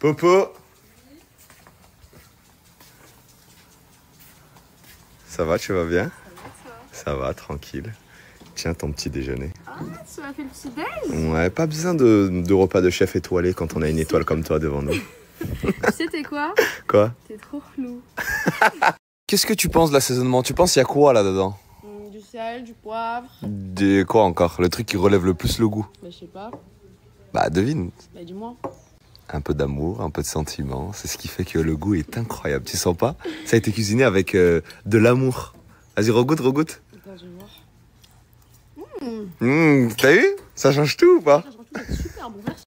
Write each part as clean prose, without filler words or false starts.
Popo. Ça va, tu vas bien? Ça va, tranquille. Tiens ton petit déjeuner. Ah, tu m'as fait le petit déj? Ouais, pas besoin de repas de chef étoilé quand on a une étoile comme toi devant nous. Tu sais, t'es quoi? Quoi? T'es trop relou. Qu'est-ce que tu penses de l'assaisonnement? Tu penses qu'il y a quoi là-dedans? Du sel, du poivre. Des quoi encore? Le truc qui relève le plus le goût? Bah, je sais pas. Bah devine. Bah, dis-moi. Un peu d'amour, un peu de sentiment, c'est ce qui fait que le goût est incroyable. Tu sens pas? Ça a été cuisiné avec de l'amour. Vas-y, regoute. Attends, je vais voir. T'as vu? Ça change tout ou pas? C'est super bon, merci.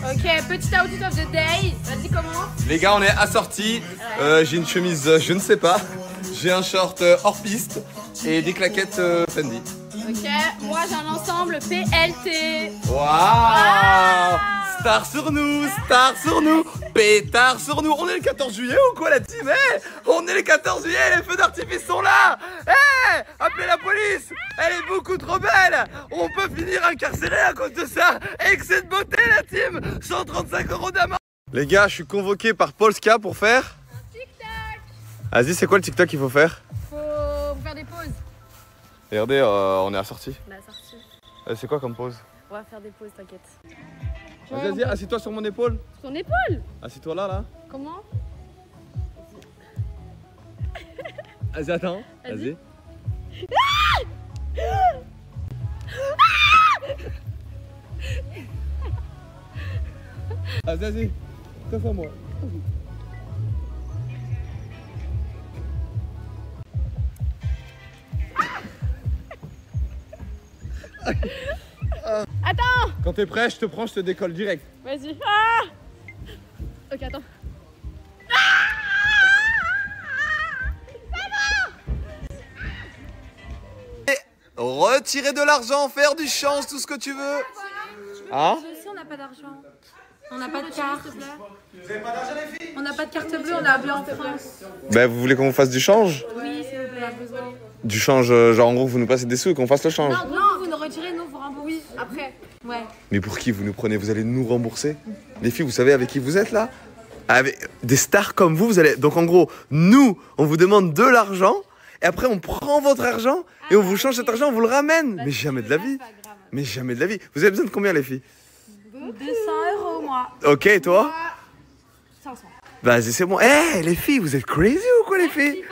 Ok, petit outfit of the day. Vas-y, comment? Les gars, on est assortis. J'ai une chemise, je ne sais pas. J'ai un short hors piste et des claquettes Fendi. Ok, moi j'ai un ensemble PLT. Waouh! Star sur nous, pétard sur nous. On est le 14 juillet ou quoi la team? On est le 14 juillet, les feux d'artifice sont là. Appelez la police. Elle est beaucoup trop belle. On peut finir incarcéré à cause de ça. Excès de beauté la team. 135 € d'amende. Les gars, je suis convoqué par Polska pour faire Un tic-tac. Vas-y, c'est quoi le TikTok qu'il faut faire? Faut faire des pauses. Regardez, on est assortis. La sortie. C'est quoi comme pause? On va faire des pauses, t'inquiète. Vas-y, assieds-toi sur mon épaule. Sur ton épaule? Assieds-toi là. Comment? Vas-y, attends. Vas-y. Vas-y. Fais moi. Attends! Quand t'es prêt, je te prends, je te décolle direct. Vas-y. Ah! Ok, attends. Retirer de l'argent, faire du change, tout ce que tu veux. Hein? Nous aussi, on n'a pas d'argent. On n'a pas de carte. Vous avez pas d'argent, les filles? On n'a pas de carte bleue, on a bleu en France. Ben, vous voulez qu'on vous fasse du change? Oui, s'il vous plaît, on a besoin. Du change, genre en gros, vous nous passez des sous et qu'on fasse le change. Non, vous nous retirez, nous, vous remboursez. Oui, après. Ouais. Mais pour qui vous nous prenez? Vous allez nous rembourser? Les filles, vous savez avec qui vous êtes là? Avec des stars comme vous allez. Donc en gros, nous, on vous demande de l'argent. Et après, on prend votre argent et on vous change cet argent, on vous le ramène. Mais jamais de la vie. Mais jamais de la vie. Vous avez besoin de combien, les filles? 200 € moi. Ok, et toi? 500. Vas-y, c'est bon. Les filles, vous êtes crazy ou quoi, les filles?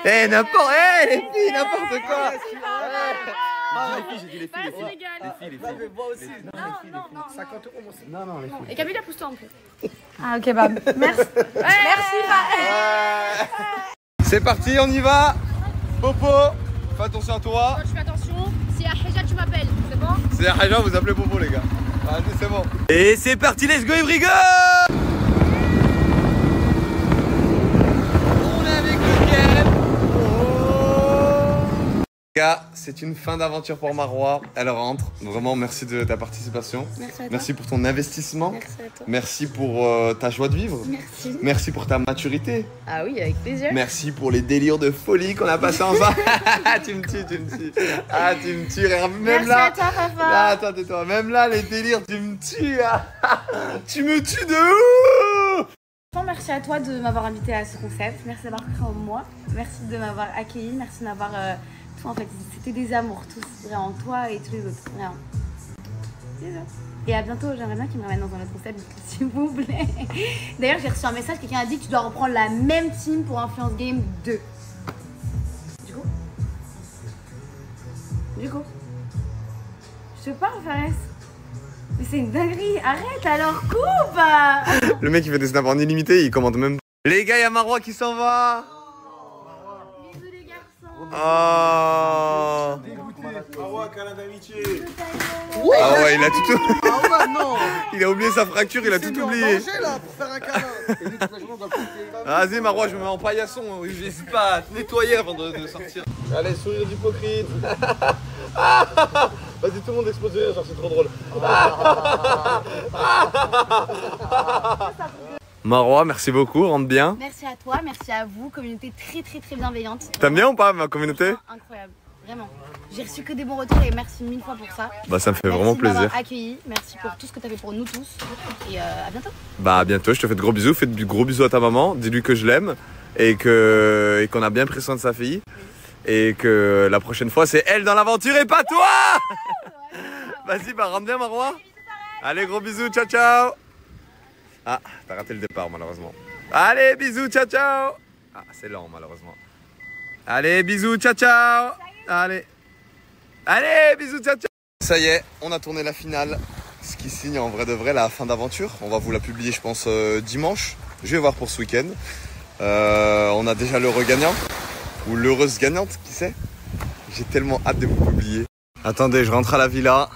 N'importe. Les filles, n'importe quoi. Les filles, j'ai dit les filles. C'est légal. Les filles. Moi aussi. Non. 50 € moi aussi. Non, les filles. Et Camilla, pousse-toi un peu. Ah, ok, bah, merci. Merci, C'est parti, on y va. Popo, fais attention à toi. je fais attention. Si à Hija, tu m'appelles. C'est bon? C'est Haja, vous appelez Popo, les gars. Allez, c'est bon. Et c'est parti, let's go, every go. On est avec le game. Les gars, c'est une fin d'aventure pour Marwa. Elle rentre. Vraiment, merci de ta participation. Merci à toi. Merci pour ton investissement. Merci à toi. Merci pour ta joie de vivre. Merci. Merci pour ta maturité. Ah oui, avec plaisir. Merci pour les délires de folie qu'on a passés ensemble. Tu me tues. Ah, tu me tues. Même Merci là. à toi, papa. Là, attends, tais-toi. Même là, les délires, tu me tues. Tu me tues de ouf. Merci à toi de m'avoir invité à ce concept. Merci d'avoir cru en moi. Merci de m'avoir accueilli. Merci de m'avoir... tout en fait, c'était des amours, tous. Vraiment, toi et tous les autres. Vraiment. C'est ça. Et à bientôt, j'aimerais bien qu'ils me ramènent dans un autre concept, s'il vous plaît. D'ailleurs, j'ai reçu un message, quelqu'un a dit que tu dois reprendre la même team pour Influence Game 2. Du coup je peux pas, Fares. Mais c'est une dinguerie. Arrête alors, coupe. Le mec, il fait des snaps en illimité, il commande même. Les gars, il y a Marwa qui s'en va. Bisous les garçons. Oh. Marwa, câlin d'amitié. Ah ouais, il a tout. Ah ouais, non. Il a oublié sa fracture, il a tout oublié. Manger là pour faire un câlin. Et nous, toute la journée, on doit profiter. Vas-y, Marwa, je me mets en paillasson. J'hésite pas à te nettoyer avant de sortir. Allez, sourire d'hypocrite. Vas-y, tout le monde explose de rire, genre c'est trop drôle. Marwa, merci beaucoup, rentre bien. Merci à toi, merci à vous, communauté très bienveillante. T'aimes bien ou pas ma communauté? Incroyable. Vraiment. J'ai reçu que des bons retours et merci 1000 fois pour ça. Bah ça me fait Merci vraiment de m'avoir plaisir. accueilli, merci pour tout ce que tu as fait pour nous tous et à bientôt. Bah à bientôt, je te fais de gros bisous, fais de gros bisous à ta maman, dis-lui que je l'aime et qu'on a bien pris soin de sa fille et que la prochaine fois c'est elle dans l'aventure et pas toi. Vas-y, bah rentre bien Marois. Allez, gros bisous, ciao ciao. Ah, t'as raté le départ malheureusement. Allez, bisous, ciao ciao. Ah, c'est lent malheureusement. Allez, bisous, ciao ciao. Allez. Allez, bisous, ciao ciao. Ça y est, on a tourné la finale. Ce qui signe en vrai de vrai la fin d'aventure. On va vous la publier je pense dimanche. Je vais voir pour ce week-end. On a déjà l'heureux gagnant. Ou l'heureuse gagnante, qui sait. J'ai tellement hâte de vous publier. Attendez, je rentre à la villa.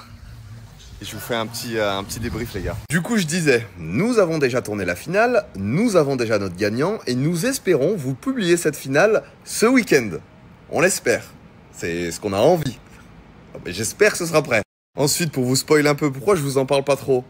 Et je vous fais un petit débrief les gars. Du coup je disais, nous avons déjà tourné la finale, nous avons déjà notre gagnant et nous espérons vous publier cette finale ce week-end. On l'espère. C'est ce qu'on a envie. J'espère que ce sera prêt. Ensuite pour vous spoiler un peu, pourquoi je vous en parle pas trop?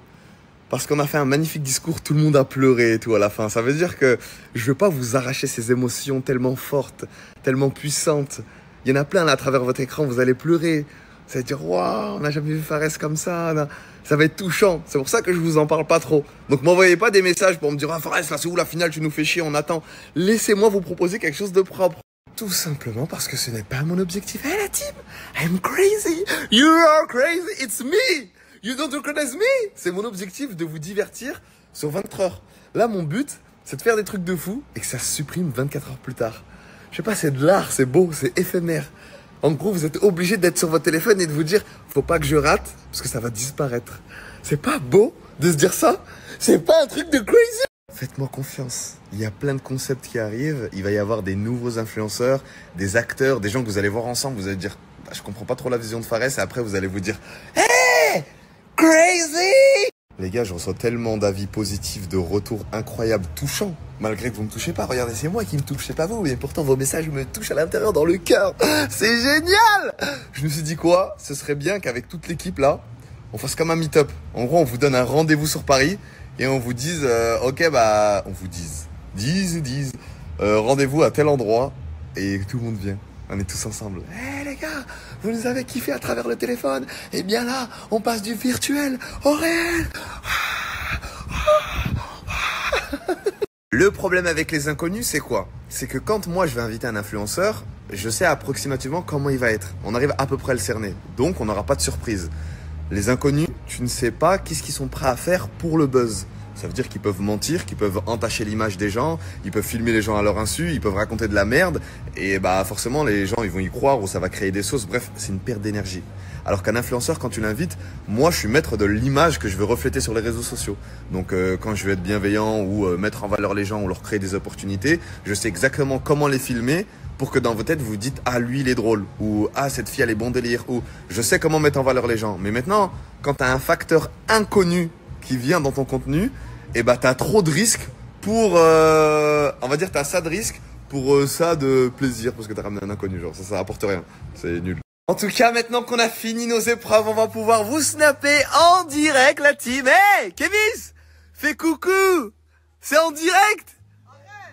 Parce qu'on a fait un magnifique discours, tout le monde a pleuré et tout à la fin. Ça veut dire que je veux pas vous arracher ces émotions tellement fortes, tellement puissantes. Il y en a plein là à travers votre écran, vous allez pleurer. Vous allez dire, waouh, on n'a jamais vu Fares comme ça. Ça va être touchant. C'est pour ça que je vous en parle pas trop. Donc m'envoyez pas des messages pour me dire, ah Fares, là c'est où la finale, tu nous fais chier, on attend. Laissez-moi vous proposer quelque chose de propre. Tout simplement parce que ce n'est pas mon objectif. Hey la team, I'm crazy. You are crazy, it's me. You don't recognize me. C'est mon objectif de vous divertir sur 24 heures. Là, mon but, c'est de faire des trucs de fou et que ça se supprime 24 heures plus tard. Je sais pas, c'est de l'art, c'est beau, c'est éphémère. En gros, vous êtes obligé d'être sur votre téléphone et de vous dire, faut pas que je rate parce que ça va disparaître. C'est pas beau de se dire ça? C'est pas un truc de crazy? Faites-moi confiance. Il y a plein de concepts qui arrivent. Il va y avoir des nouveaux influenceurs, des acteurs, des gens que vous allez voir ensemble. Vous allez dire, bah, je comprends pas trop la vision de Fares. Et après, vous allez vous dire, hey, crazy! Les gars, je reçois tellement d'avis positifs, de retours incroyables, touchants. Malgré que vous me touchez pas, regardez, c'est moi qui me touche, c'est pas vous. Et pourtant, vos messages me touchent à l'intérieur, dans le cœur. C'est génial! Je me suis dit quoi? Ce serait bien qu'avec toute l'équipe là, on fasse comme un meet-up. En gros, on vous donne un rendez-vous sur Paris et on vous dise, ok, bah, on vous dise, rendez-vous à tel endroit et tout le monde vient. On est tous ensemble. Hé les gars, vous nous avez kiffé à travers le téléphone. Et bien là, on passe du virtuel au réel. Le problème avec les inconnus, c'est quoi? C'est que quand moi je vais inviter un influenceur, je sais approximativement comment il va être. On arrive à peu près à le cerner. Donc on n'aura pas de surprise. Les inconnus, tu ne sais pas qu'est-ce qu'ils sont prêts à faire pour le buzz. Ça veut dire qu'ils peuvent mentir, qu'ils peuvent entacher l'image des gens, ils peuvent filmer les gens à leur insu, ils peuvent raconter de la merde. Et bah forcément, les gens ils vont y croire ou ça va créer des sauces. Bref, c'est une perte d'énergie. Alors qu'un influenceur, quand tu l'invites, moi je suis maître de l'image que je veux refléter sur les réseaux sociaux. Donc quand je veux être bienveillant ou mettre en valeur les gens ou leur créer des opportunités, je sais exactement comment les filmer pour que dans vos têtes vous dites ah lui il est drôle ou ah cette fille elle est bon délire ou je sais comment mettre en valeur les gens. Mais maintenant, quand tu as un facteur inconnu qui vient dans ton contenu, et bah t'as trop de risques pour on va dire t'as ça de risque pour ça de plaisir parce que t'as ramené un inconnu, genre ça apporte rien, c'est nul. En tout cas, maintenant qu'on a fini nos épreuves, on va pouvoir vous snapper en direct la team. Hey Kevis, fais coucou, c'est en direct.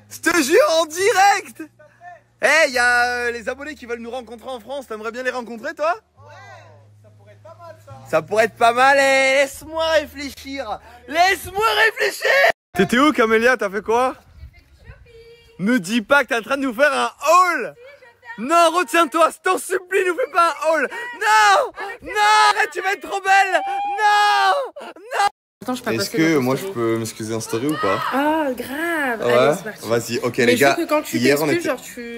Je te jure, en direct. Hey, y a les abonnés qui veulent nous rencontrer en France, t'aimerais bien les rencontrer toi? Ça pourrait être pas mal ça. Ça pourrait être pas mal, et laisse-moi réfléchir. Laisse-moi réfléchir. T'étais où Camélia, t'as fait quoi? Me dis pas que t'es en train de nous faire un haul. Non, retiens-toi, je t'en supplie, nous fais pas un haul. Non, non, arrête, tu vas être trop belle. Non, non. Attends, je peux Est-ce que moi je peux m'excuser en story ou pas? Ah, grave. Ouais, allez, c'est parti. vas-y, ok Mais les gars. je veux que quand tu hier on t'excuses,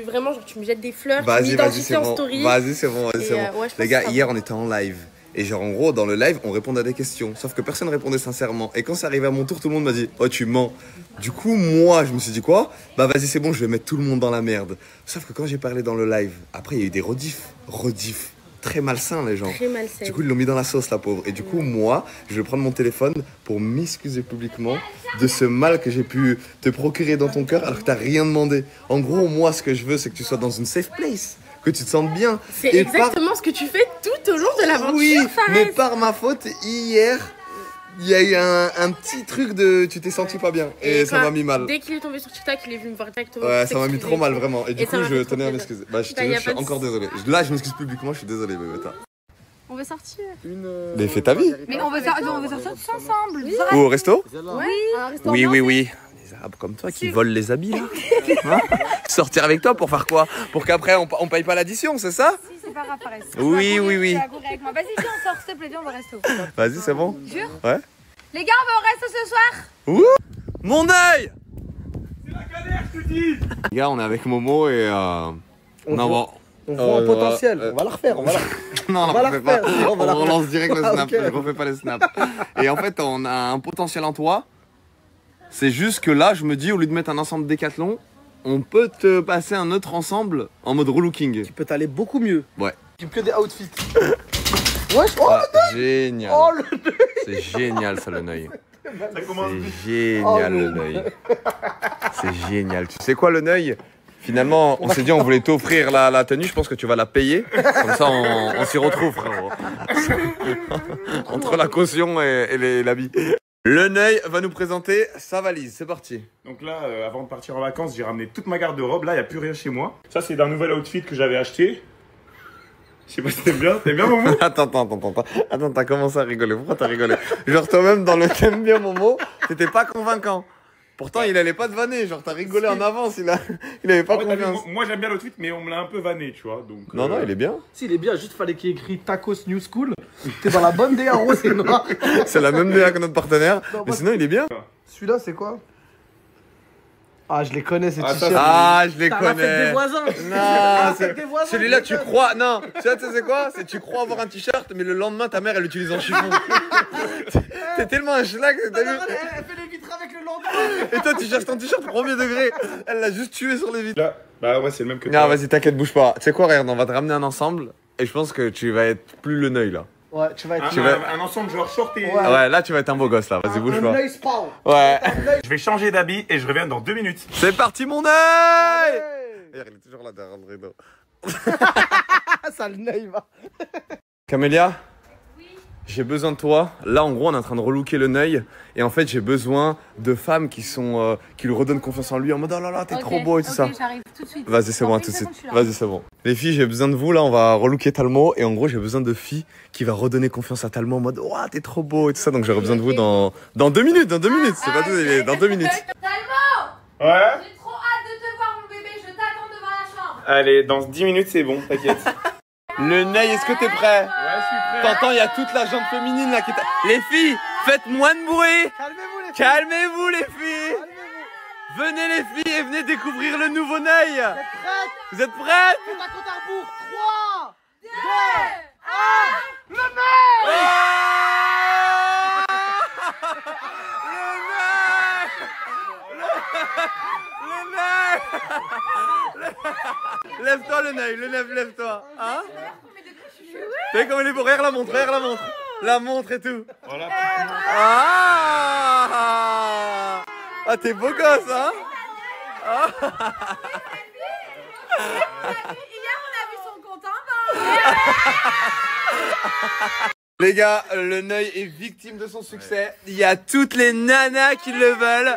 était... genre tu me jettes des fleurs, tu Vas-y, m'identifies c'est en bon. story. Vas-y, c'est bon, c'est bon. Ouais, je pense Les gars, que ça hier va. on était en live. Et genre en gros, dans le live, on répondait à des questions. Sauf que personne répondait sincèrement. Et quand c'est arrivé à mon tour, tout le monde m'a dit oh tu mens. Du coup, moi, je me suis dit quoi? Bah vas-y, c'est bon, je vais mettre tout le monde dans la merde. Sauf que quand j'ai parlé dans le live, après il y a eu des rediffs. Très malsains les gens. Très malsain. Du coup, ils l'ont mis dans la sauce, la pauvre. Et du coup, moi, je vais prendre mon téléphone pour m'excuser publiquement de ce mal que j'ai pu te procurer dans ton cœur alors que t'as rien demandé. En gros, moi, ce que je veux, c'est que tu sois dans une safe place, que tu te sentes bien. C'est Et exactement ce que tu fais tout au long de l'aventure, Oui, Fares. mais par ma faute, hier, il y a eu un petit truc de... Tu t'es senti pas bien et ça m'a mis mal. Dès qu'il est tombé sur TikTok, il est venu me voir directement. Ouais, ça m'a mis trop mal vraiment. Et du coup, ça m'a je fait trop tenais à plaisir. m'excuser. Bah, je te Bah, y jure, a je suis pas de encore souci. désolé. Là, je m'excuse publiquement, je suis désolé, Bébéta. On veut sortir. Mais fais ta vie. Mais on veut sortir tous ensemble. Ou au resto? Oui. Oui. Des arabes comme toi qui volent les habits là. Hein? Sortir avec toi pour faire quoi? Pour qu'après on paye pas l'addition, c'est ça? Si, c'est pas grave, pareil. Oui. Tu vas courir avec moi. Vas-y, viens, on sort, s'il te plaît, viens, on va au resto. Vas-y, c'est bon? Jure? Ouais. Les gars, on va au resto ce soir. Ouh! Mon œil! C'est la galère, je te dis. Les gars, on est avec Momo et on va. On voit un potentiel, on va la refaire, on va la Non, on va la refait pas. refaire, on va la relance direct le Ah, snap. ok. Je refais pas les snaps. Et en fait, on a un potentiel en toi. C'est juste que là, je me dis, au lieu de mettre un ensemble Décathlon, on peut te passer un autre ensemble en mode relooking. Tu peux t'aller beaucoup mieux. Ouais. Tu que des outfits. Wesh, oh, Ah, génial. oh le C'est génial ça le Neuil. Ça commence C'est Oh, génial le Neuil. C'est génial. Tu sais quoi le Neuil? Finalement, on s'est dit on voulait t'offrir la tenue, je pense que tu vas la payer. Comme ça on s'y retrouve frérot. Entre la caution et l'habit. Le Neuil va nous présenter sa valise, c'est parti. Donc là, avant de partir en vacances, j'ai ramené toute ma garde-robe. Là, il n'y a plus rien chez moi. Ça, c'est d'un nouvel outfit que j'avais acheté. Je sais pas si t'aimes bien. T'aimes bien, Momo? Attends, t'as commencé à rigoler. Pourquoi t'as rigolé? Genre toi-même dans le thème bien Momo, t'étais pas convaincant. Pourtant il allait pas te vanner, genre t'as rigolé en avance, il avait pas En fait, t'as vu, confiance. moi, j'aime bien l'outfit, mais on me l'a un peu vanné, tu vois. Donc, Non, il est bien. Si, il est bien, juste fallait qu'il y ait écrit Tacos New School. T'es dans la bonne DA rose et noir. C'est la même DA que notre partenaire. Non, Mais moi, sinon il est bien. Celui-là, c'est quoi? Ah, je les connais, ces Ah, ça, t-shirts. Ah, je les T'as la fête des connais. voisins. Non, fête des voisins, celui-là je tu les crois. Non, tu sais c'est quoi? C'est tu crois avoir un t-shirt, mais le lendemain ta mère elle l'utilise en chiffon. T'es tellement un schlag, t'as vu? Elle fait les vitres avec le lendemain. Et toi tu cherches ton t-shirt premier degré. Elle l'a juste tué sur les vitres. Là, bah ouais, c'est le même que Non, toi. vas-y, t'inquiète, bouge pas. Tu sais quoi, regarde, on va te ramener un ensemble. Et je pense que tu vas être plus le Neuil là. Ouais, tu vas être. Un ensemble genre short et... Ouais. Ouais, là tu vas être un beau gosse là. Vas-y, bouge Un pas. œil spawn. Ouais. Je vais changer d'habit et je reviens dans 2 minutes. C'est parti, mon œil! Allez. Regarde, il est toujours là derrière le rideau. Ah, ça le œil va. Camélia? J'ai besoin de toi. Là, en gros, on est en train de relooker le Neuil. Et en fait, j'ai besoin de femmes qui lui redonnent confiance en lui en mode oh là là, t'es trop beau et tout ça. J'arrive tout de suite. Vas-y, c'est Dans bon, une tout de suite. seconde, je suis là. Vas-y, c'est bon. Les filles, j'ai besoin de vous. Là, on va relooker Talmo. Et en gros, j'ai besoin de filles qui va redonner confiance à Talmo en mode oh, t'es trop beau et tout ça. Donc, j'aurai besoin de vous dans 2 minutes. Dans 2 minutes. C'est pas tout, il est dans 2 minutes. Talmo, Ouais. j'ai trop hâte de te voir, mon bébé. Je t'attends devant la chambre. Allez, dans 10 minutes, c'est bon, t'inquiète. Le Neuil, est-ce que t'es prêt? Ouais, je suis prêt. T'entends, il y a toute la jante féminine là qui est... Les filles, faites moins de bruit. Calmez-vous, les filles. Calmez-vous, les filles. Calmez-vous. Venez, les filles, et venez découvrir le nouveau Neuil. Vous êtes prêtes? Vous êtes prêtes? On a compte à rebours. 3, 2, 1. Lève-toi le Neuil, lève-toi. Hein? T'as vu comme elle est beau? Regarde la montre, regarde la montre. La montre et tout. Voilà. Ah! Ah, t'es beau gosse, hein? Hier, on a vu son compte en banque. Les gars, le Neuil est victime de son succès. Il y a toutes les nanas qui le veulent.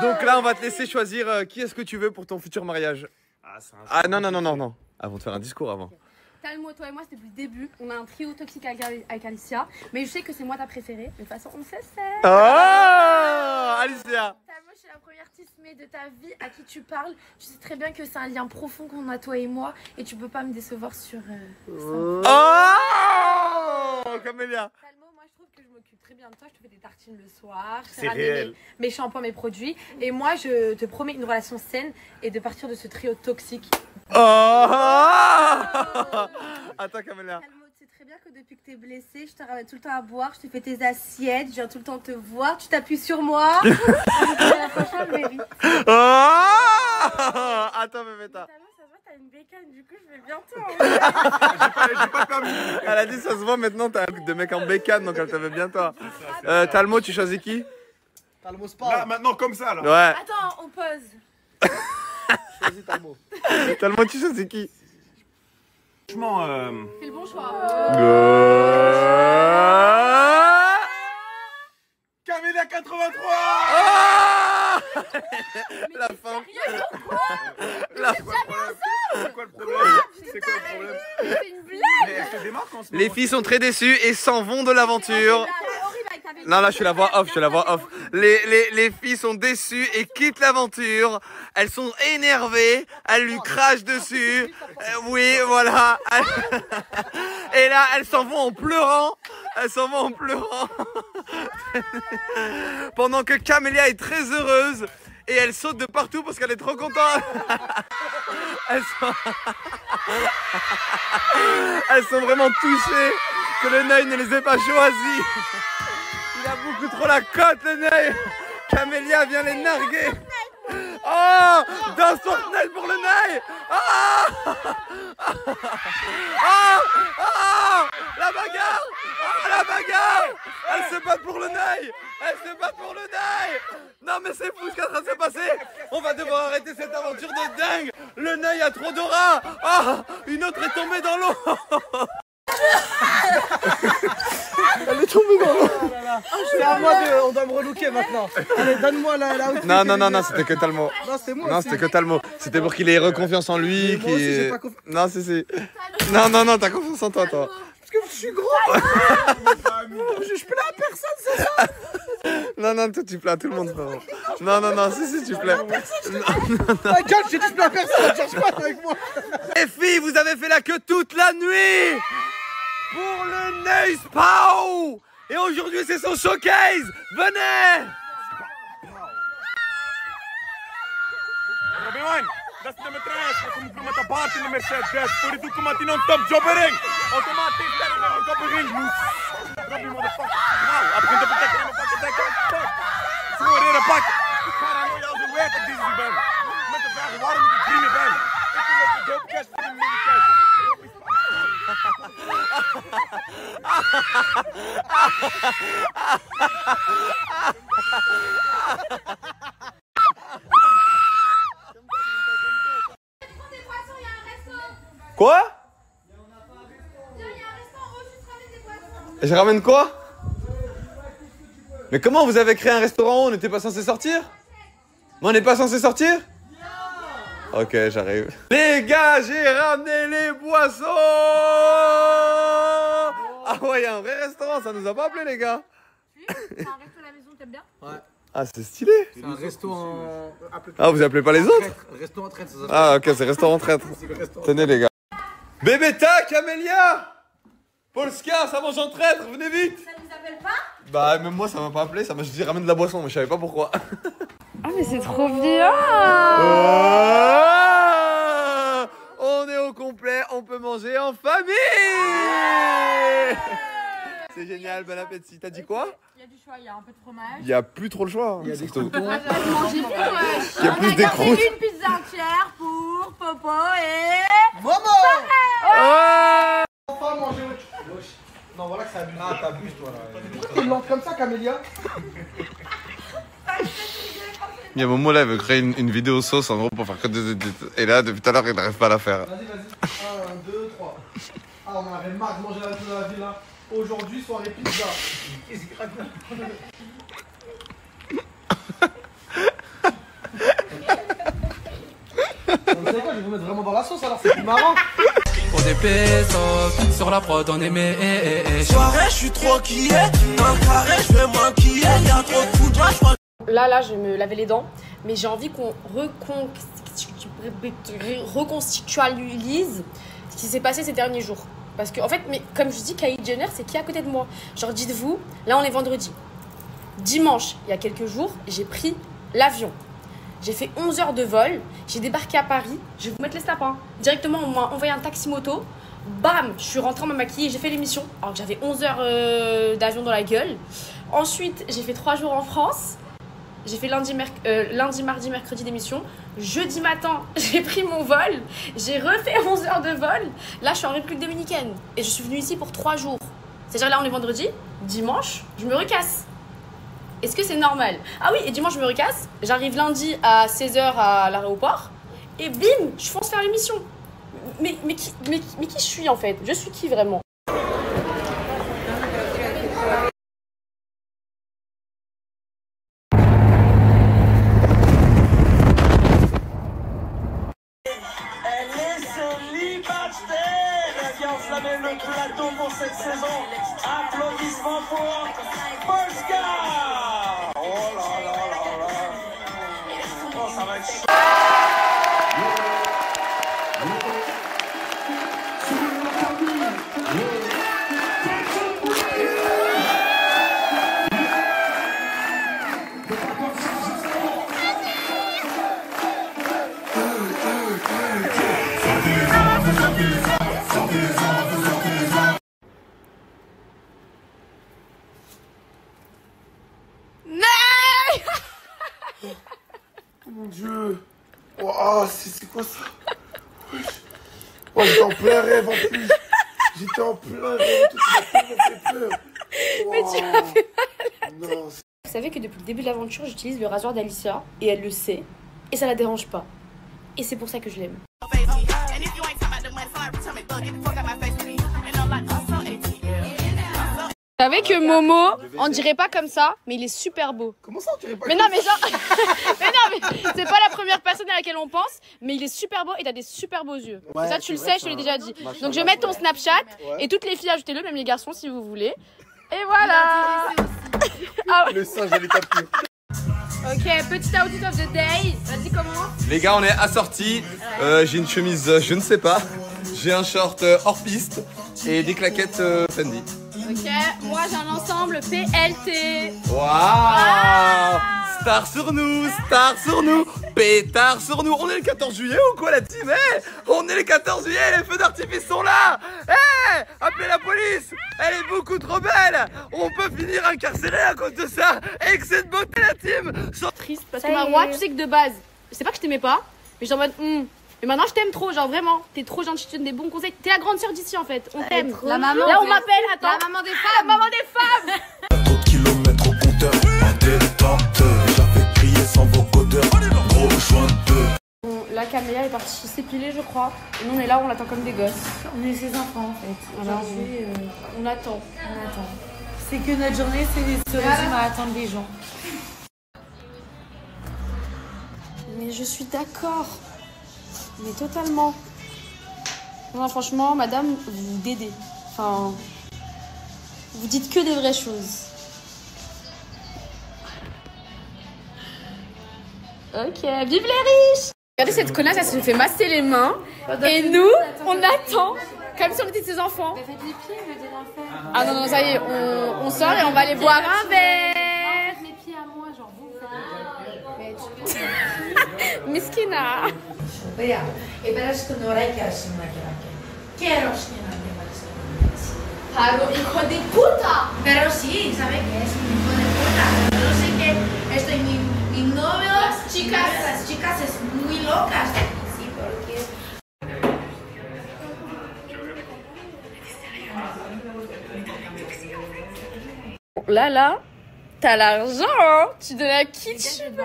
Donc là, on va te laisser choisir qui est-ce que tu veux pour ton futur mariage. Ah, c'est un... Ah non. Avant de faire un discours avant. Talmo, toi et moi, c'était depuis le début. On a un trio toxique avec Alicia. Mais je sais que c'est moi ta préférée. De toute façon, on se sait. Oh, Alicia. Talmo, je suis la première tismée de ta vie à qui tu parles. Tu sais très bien que c'est un lien profond qu'on a, toi et moi. Et tu peux pas me décevoir sur ça. Oh, Camélia. Talmo, moi, je trouve que je m'occupe très bien de toi. Je te fais des tartines le soir. Je C'est te ramène réel. mes shampoings, mes produits. Et moi, je te promets une relation saine et de partir de ce trio toxique. Oh. Attends, Camélia. Talmo, tu sais très bien que depuis que t'es blessée, je te ramène tout le temps à boire, je te fais tes assiettes, je viens tout le temps te voir, tu t'appuies sur moi. On se dit à la prochaine, baby. Oh. Attends, Bébéta. Talmo, ça se voit, t'as une bécane, du coup, je vais bientôt. J'ai pas permis. Elle a dit ça se voit maintenant, t'as un look de mec en bécane, donc elle t'avait bien toi. Talmo, tu choisis qui? Talmo Là, spawn. maintenant, comme ça, là. Ouais. Attends, on pose. Choisis Talmo. Talmo, tu choisis qui? Franchement, Fais le bon choix. 83. Ah la fin. La fin. C'est quoi le problème? C'est quoi le problème? C'est une blague. Mais elle se démarque en ce moment. Les filles sont très déçues et s'en vont de l'aventure. Non, là, je suis la voix off, je suis la voix off. Les filles sont déçues et quittent l'aventure. Elles sont énervées, elles lui crachent dessus. Oui, voilà. Et là, elles s'en vont en pleurant. Elles s'en vont en pleurant. Pendant que Camélia est très heureuse et elle saute de partout parce qu'elle est trop contente. Elles sont vraiment touchées que le Neuil ne les ait pas choisis. Il a beaucoup trop la cote, le Neuil. Camélia vient les narguer. Oh, danse Fortnite pour le Neuil. Ah, ah, ah, la bagarre. Ah, la bagarre. Elle se bat pour le Neuil. Elle se bat pour le Neuil. Non mais c'est fou ce qui est en train de se passer. On va devoir arrêter cette aventure de dingue. Le Neuil a trop d'aura. Ah, une autre est tombée dans l'eau. Elle est tombée dans l'eau. C'est à moi on doit me relooker maintenant. Allez, donne-moi la outfit. Non, c'était que Talmo. Non, c'était moi. Non, c'était que Talmo. C'était pour qu'il ait reconfiance en lui. Moi aussi, j'ai pas confiance. Non, si. Non, t'as confiance en toi, toi. Parce que je suis gros. Je plais à personne, c'est ça. Non, toi, tu plais à tout le monde, frérot. Non, si, tu plais. Ta gueule, j'ai dit je plais à personne. Cherche pas avec moi. Les filles, vous avez fait la queue toute la nuit pour le Neuil Spau. Et aujourd'hui, c'est son showcase. Venez. Robin, dat is nummer 3. We moeten met de baard in de Mercedes. Voor die doeken met die non-top jobbering. Automatisch verder naar een jobbering. Robin, motherfucker. Nou, hij begint op het dek in mijn pakken dek. Fuck. Voor in een pakken. Ik ga naar nooit als een werker die ik ben. Met de vraag waarom ik een vrienden ben. Ik wil ook de dopecast voor de middekast. Quoi? Et je ramène quoi? Mais comment vous avez créé un restaurant? On n'était pas censé sortir? Mais on n'est pas censé sortir? Ok, j'arrive. Les gars, j'ai ramené les boissons. Ah ouais, il y a un vrai restaurant, ça nous a pas appelé les gars. C'est un resto à la maison, t'aimes bien? Ouais. Ah, c'est stylé. C'est un resto en. Ah, vous appelez pas les autres? Resto en traite, ça s'appelle. Ah, ok, c'est restaurant traître. C'est le restaurant. Tenez les gars. Bébéta, Camélia, Polska, ça mange en traître, venez vite. Ça nous appelle pas? Bah, même moi, ça m'a pas appelé, ça m'a juste dit ramène de la boisson, mais je savais pas pourquoi. Ah mais c'est trop bien. Ah, on est au complet, on peut manger en famille. C'est génial, bon appétit. T'as dit quoi? Il y a du choix, il y a un peu de fromage. Il y a plus trop le choix. Il y a des surtout. croutons. Moi, j'avais mangé plus, Il y a plus des croûtes. une pizza entière pour Popo et... Momo. Ah, Enfin manger autre chose. Non, voilà que ça abuse. Ah, t'abuses toi là. Pourquoi t'es lente comme ça, Camélia? il y a Momo là, il veut créer une vidéo sauce en gros pour faire que des. Et là, depuis tout à l'heure, il n'arrive pas à la faire. Vas-y. 1, 2, 3. Ah, on en avait marre de manger la toute la vie là. Aujourd'hui, soirée pizza. Qu'est-ce que raconte? Vous savez quoi, je vais vous mettre vraiment dans la sauce alors, c'est plus marrant. Pour des pesos, sur la prod on aimait. Soirée, je suis trop quillé. Dans le carré, je vais m'enquiller. Y'a trop de foutoir, je crois. Là, je vais me laver les dents, mais j'ai envie qu'on reconstitualise ce qui s'est passé ces derniers jours. Parce que, en fait, mais comme je dis, Kylie Jenner, c'est qui à côté de moi? Genre, dites-vous, là, on est vendredi. Dimanche, il y a quelques jours, j'ai pris l'avion. J'ai fait 11 heures de vol, j'ai débarqué à Paris, je vais vous mettre les snaps, hein. Directement, on m'a envoyé un taxi moto. Bam, je suis rentrée en me maquiller et j'ai fait l'émission. Alors que j'avais 11 heures d'avion dans la gueule. Ensuite, j'ai fait 3 jours en France. J'ai fait lundi, mardi, mercredi d'émission. Jeudi matin, j'ai pris mon vol. J'ai refait 11 heures de vol. Là, je suis en République dominicaine. Et je suis venue ici pour 3 jours. C'est-à-dire là, on est vendredi. Dimanche, je me recasse. Est-ce que c'est normal? Ah oui, et dimanche, je me recasse. J'arrive lundi à 16h à l'aéroport. Et bim, je fonce faire l'émission. Mais qui je suis en fait? Je suis qui vraiment? Oh, ça va être... Mon Dieu. Oh, c'est quoi ça? Oh, j'étais en plein rêve en plus. J'étais en plein rêve. Tout ça m'a tellement fait peur. Mais tu m'as fait mal. Non. Vous savez que depuis le début de l'aventure, j'utilise le rasoir d'Alicia et elle le sait. Et ça la dérange pas. Et c'est pour ça que je l'aime. Vous savez que Momo, on dirait pas comme ça, mais il est super beau. Comment ça, on dirait pas? Mais non, mais genre. Mais non, mais c'est pas la première personne à laquelle on pense, mais il est super beau et t'as des super beaux yeux. Ouais, et ça, tu le c'est vrai, sais, je te l'ai déjà dit. Donc je vais mettre ton Snapchat et toutes les filles, ajoutez-le, même les garçons si vous voulez. Et voilà. Ah ouais. Le singe à l'état pur. Ok, petit outfit of the day. Vas-y, comment? Les gars, on est assortis. J'ai une chemise, je ne sais pas. J'ai un short hors piste et des claquettes Fendi. Ok, moi j'ai un ensemble PLT. Waouh! Star sur nous, pétard sur nous. On est le 14 juillet ou quoi la team? On est le 14 juillet, les feux d'artifice sont là. Appelez la police. Elle est beaucoup trop belle. On peut finir incarcéré à cause de ça. Excès de beauté la team. Triste parce que Marois, tu sais que de base, c'est pas que je t'aimais pas, mais genre en mode mais maintenant je t'aime trop, genre vraiment, t'es trop gentille, tu donnes des bons conseils. T'es la grande sœur d'ici en fait, on t'aime. La maman. Là on m'appelle, attends. La maman des femmes. La maman des femmes. Trop de kilomètres au compteur, en détenteur. J'avais crié sans vocodeur, gros joint de. Bon, la Camélia est partie s'épiler, je crois. Et nous on est là, on l'attend comme des gosses. On est ses enfants en fait. Alors, Aujourd'hui, on attend. on attend. C'est que notre journée, se résume à attendre les gens. Mais je suis d'accord. Mais totalement. Non, franchement, madame, vous dédez. Enfin, vous dites que des vraies choses. Ok, vive les riches! Regardez cette connasse, elle se fait masser les mains. Et nous, on attend. Comme si on était ses enfants. Faites les pieds, je veux dire en fait. Ah non, non, ça y est, on sort et on va aller boire un verre. Faites les pieds à moi, genre vous Miskina. Vea, e però secondo lei che essere una chiacchiera. Che ero Paro, hijo de puta! Pero sí, ¿sabe qué es? Un hijo de puta. Yo sé que estoy mi novio, las chicas es muy locas. Sí, porque... Là, t'as l'argent, hein. Tu donnes à qui tu veux.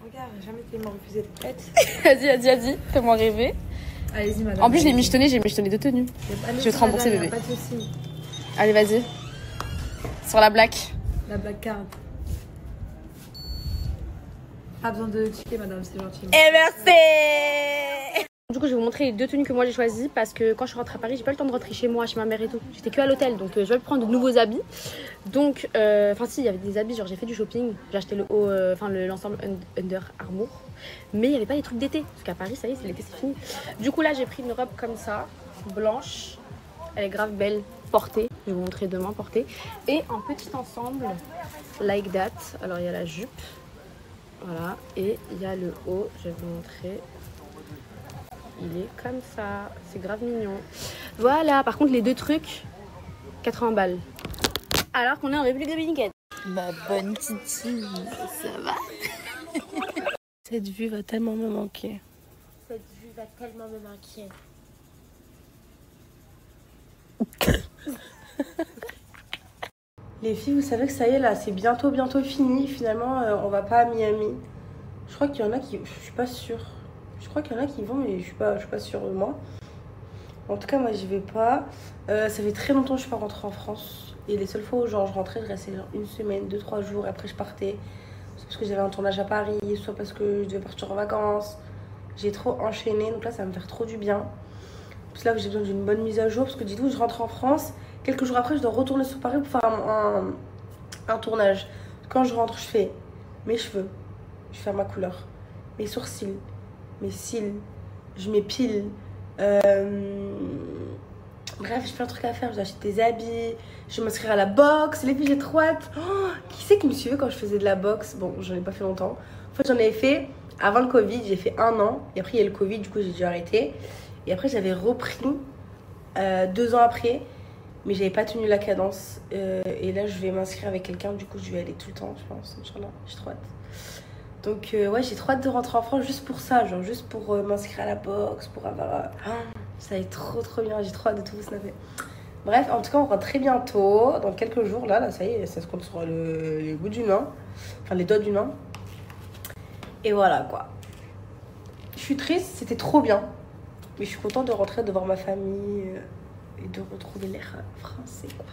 Regarde, jamais tu m'as refusé de prête. Vas-y, fais-moi rêver. Allez-y, madame. En plus, j'ai michetonné deux tenues. Je vais te rembourser, bébé. Pas de soucis. Allez, vas-y. Sur la black. La black card. Pas besoin de ticket, madame, c'est gentil. Et merci. Du coup, je vais vous montrer les deux tenues que moi j'ai choisies parce que quand je rentre à Paris, j'ai pas le temps de rentrer chez moi, chez ma mère et tout. J'étais que à l'hôtel, donc je vais prendre de nouveaux habits. Donc, enfin si, il y avait des habits, genre j'ai fait du shopping, j'ai acheté le haut, l'ensemble Under Armour, mais il y avait pas les trucs d'été parce qu'à Paris, ça y est, c'est l'été, c'est fini. Du coup là, j'ai pris une robe comme ça, blanche, elle est grave belle, portée. Je vais vous montrer demain portée, et un petit ensemble like that. Alors il y a la jupe, voilà, et il y a le haut. Je vais vous montrer. Il est comme ça, c'est grave mignon. Voilà, par contre les deux trucs, 80 balles. Alors qu'on est en République dominicaine. Ma bonne Titi, ça va? Cette vue va tellement me manquer. Cette vue va tellement me manquer. Les filles, vous savez que ça y est là, c'est bientôt fini. Finalement, on va pas à Miami. Je crois qu'il y en a qui... Je suis pas sûre. Je crois qu'il y en a qui vont, mais je suis pas sûre de moi. En tout cas, moi, j'y vais pas. Ça fait très longtemps que je suis pas rentrée en France. Et les seules fois où genre, je rentrais, je restais genre une semaine, 2-3 jours. Après, je partais. Soit parce que j'avais un tournage à Paris, soit parce que je devais partir en vacances. J'ai trop enchaîné, donc là, ça va me faire trop du bien. Parce que là, j'ai besoin d'une bonne mise à jour. Parce que dites-vous, je rentre en France. Quelques jours après, je dois retourner sur Paris pour faire un tournage. Quand je rentre, je fais mes cheveux. Je fais ma couleur. mes sourcils, mes cils, je m'épile. Bref, j'ai plein de trucs à faire. J'achète des habits, je vais m'inscrire à la boxe. Les filles, j'ai trop hâte. Oh, qui c'est qui me suivait quand je faisais de la boxe? Bon, j'en ai pas fait longtemps. En fait, j'en avais fait avant le Covid, j'ai fait 1 an. Et après, il y a le Covid, du coup, j'ai dû arrêter. Et après, j'avais repris 2 ans après. Mais j'avais pas tenu la cadence. Et là, je vais m'inscrire avec quelqu'un. Du coup, je vais aller tout le temps, je pense. Inch'Allah, j'ai trop hâte. Donc, ouais, j'ai trop hâte de rentrer en France juste pour ça. Genre, juste pour m'inscrire à la boxe, pour avoir. Ça va être trop bien. J'ai trop hâte de tout vous snapper. Bref, en tout cas, on rentre très bientôt. Dans quelques jours, là ça y est, ça se compte sur les bouts d'une main. Enfin, les doigts d'une main. Et voilà, quoi. Je suis triste, c'était trop bien. Mais je suis contente de rentrer, de voir ma famille et de retrouver l'air français, quoi.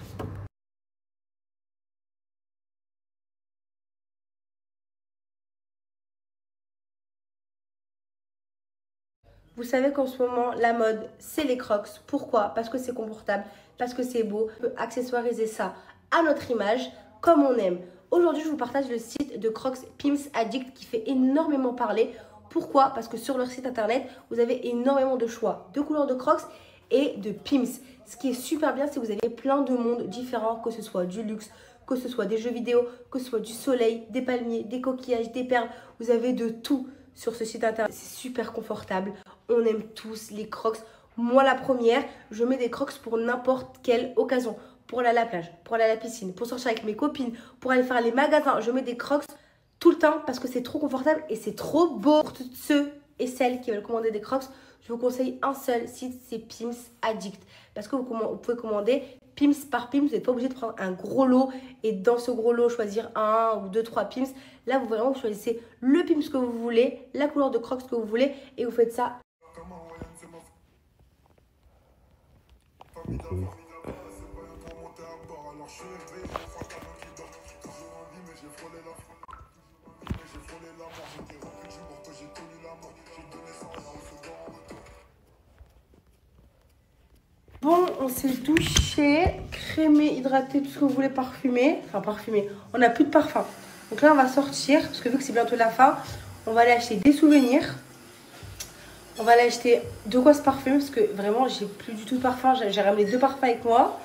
Vous savez qu'en ce moment, la mode, c'est les Crocs. Pourquoi? Parce que c'est confortable, parce que c'est beau. On peut accessoiriser ça à notre image, comme on aime. Aujourd'hui, je vous partage le site de Crocs Pimps Addict qui fait énormément parler. Pourquoi? Parce que sur leur site internet, vous avez énormément de choix de couleurs de Crocs et de Pimps. Ce qui est super bien, c'est que vous avez plein de mondes différents, que ce soit du luxe, que ce soit des jeux vidéo, que ce soit du soleil, des palmiers, des coquillages, des perles. Vous avez de tout sur ce site internet. C'est super confortable. On aime tous les Crocs. Moi, la première, je mets des Crocs pour n'importe quelle occasion. Pour aller à la plage, pour aller à la piscine, pour sortir avec mes copines, pour aller faire les magasins. Je mets des Crocs tout le temps parce que c'est trop confortable et c'est trop beau. Pour tous ceux et celles qui veulent commander des Crocs, je vous conseille un seul site, c'est Pimps Addict. Parce que vous pouvez commander Pimps par Pimps. Vous n'êtes pas obligé de prendre un gros lot et dans ce gros lot, choisir 1 ou 2, 3 Pimps. Là, vous choisissez le Pimps que vous voulez, la couleur de Crocs que vous voulez et vous faites ça. Bon, on s'est douché, crémé, hydraté, tout ce que vous voulez, parfumé. Enfin, parfumé. On n'a plus de parfum. Donc là, on va sortir, parce que vu que c'est bientôt la fin, on va aller acheter des souvenirs. On va aller acheter de quoi se parfumer, parce que vraiment, j'ai plus du tout de parfum. J'ai ramené 2 parfums avec moi.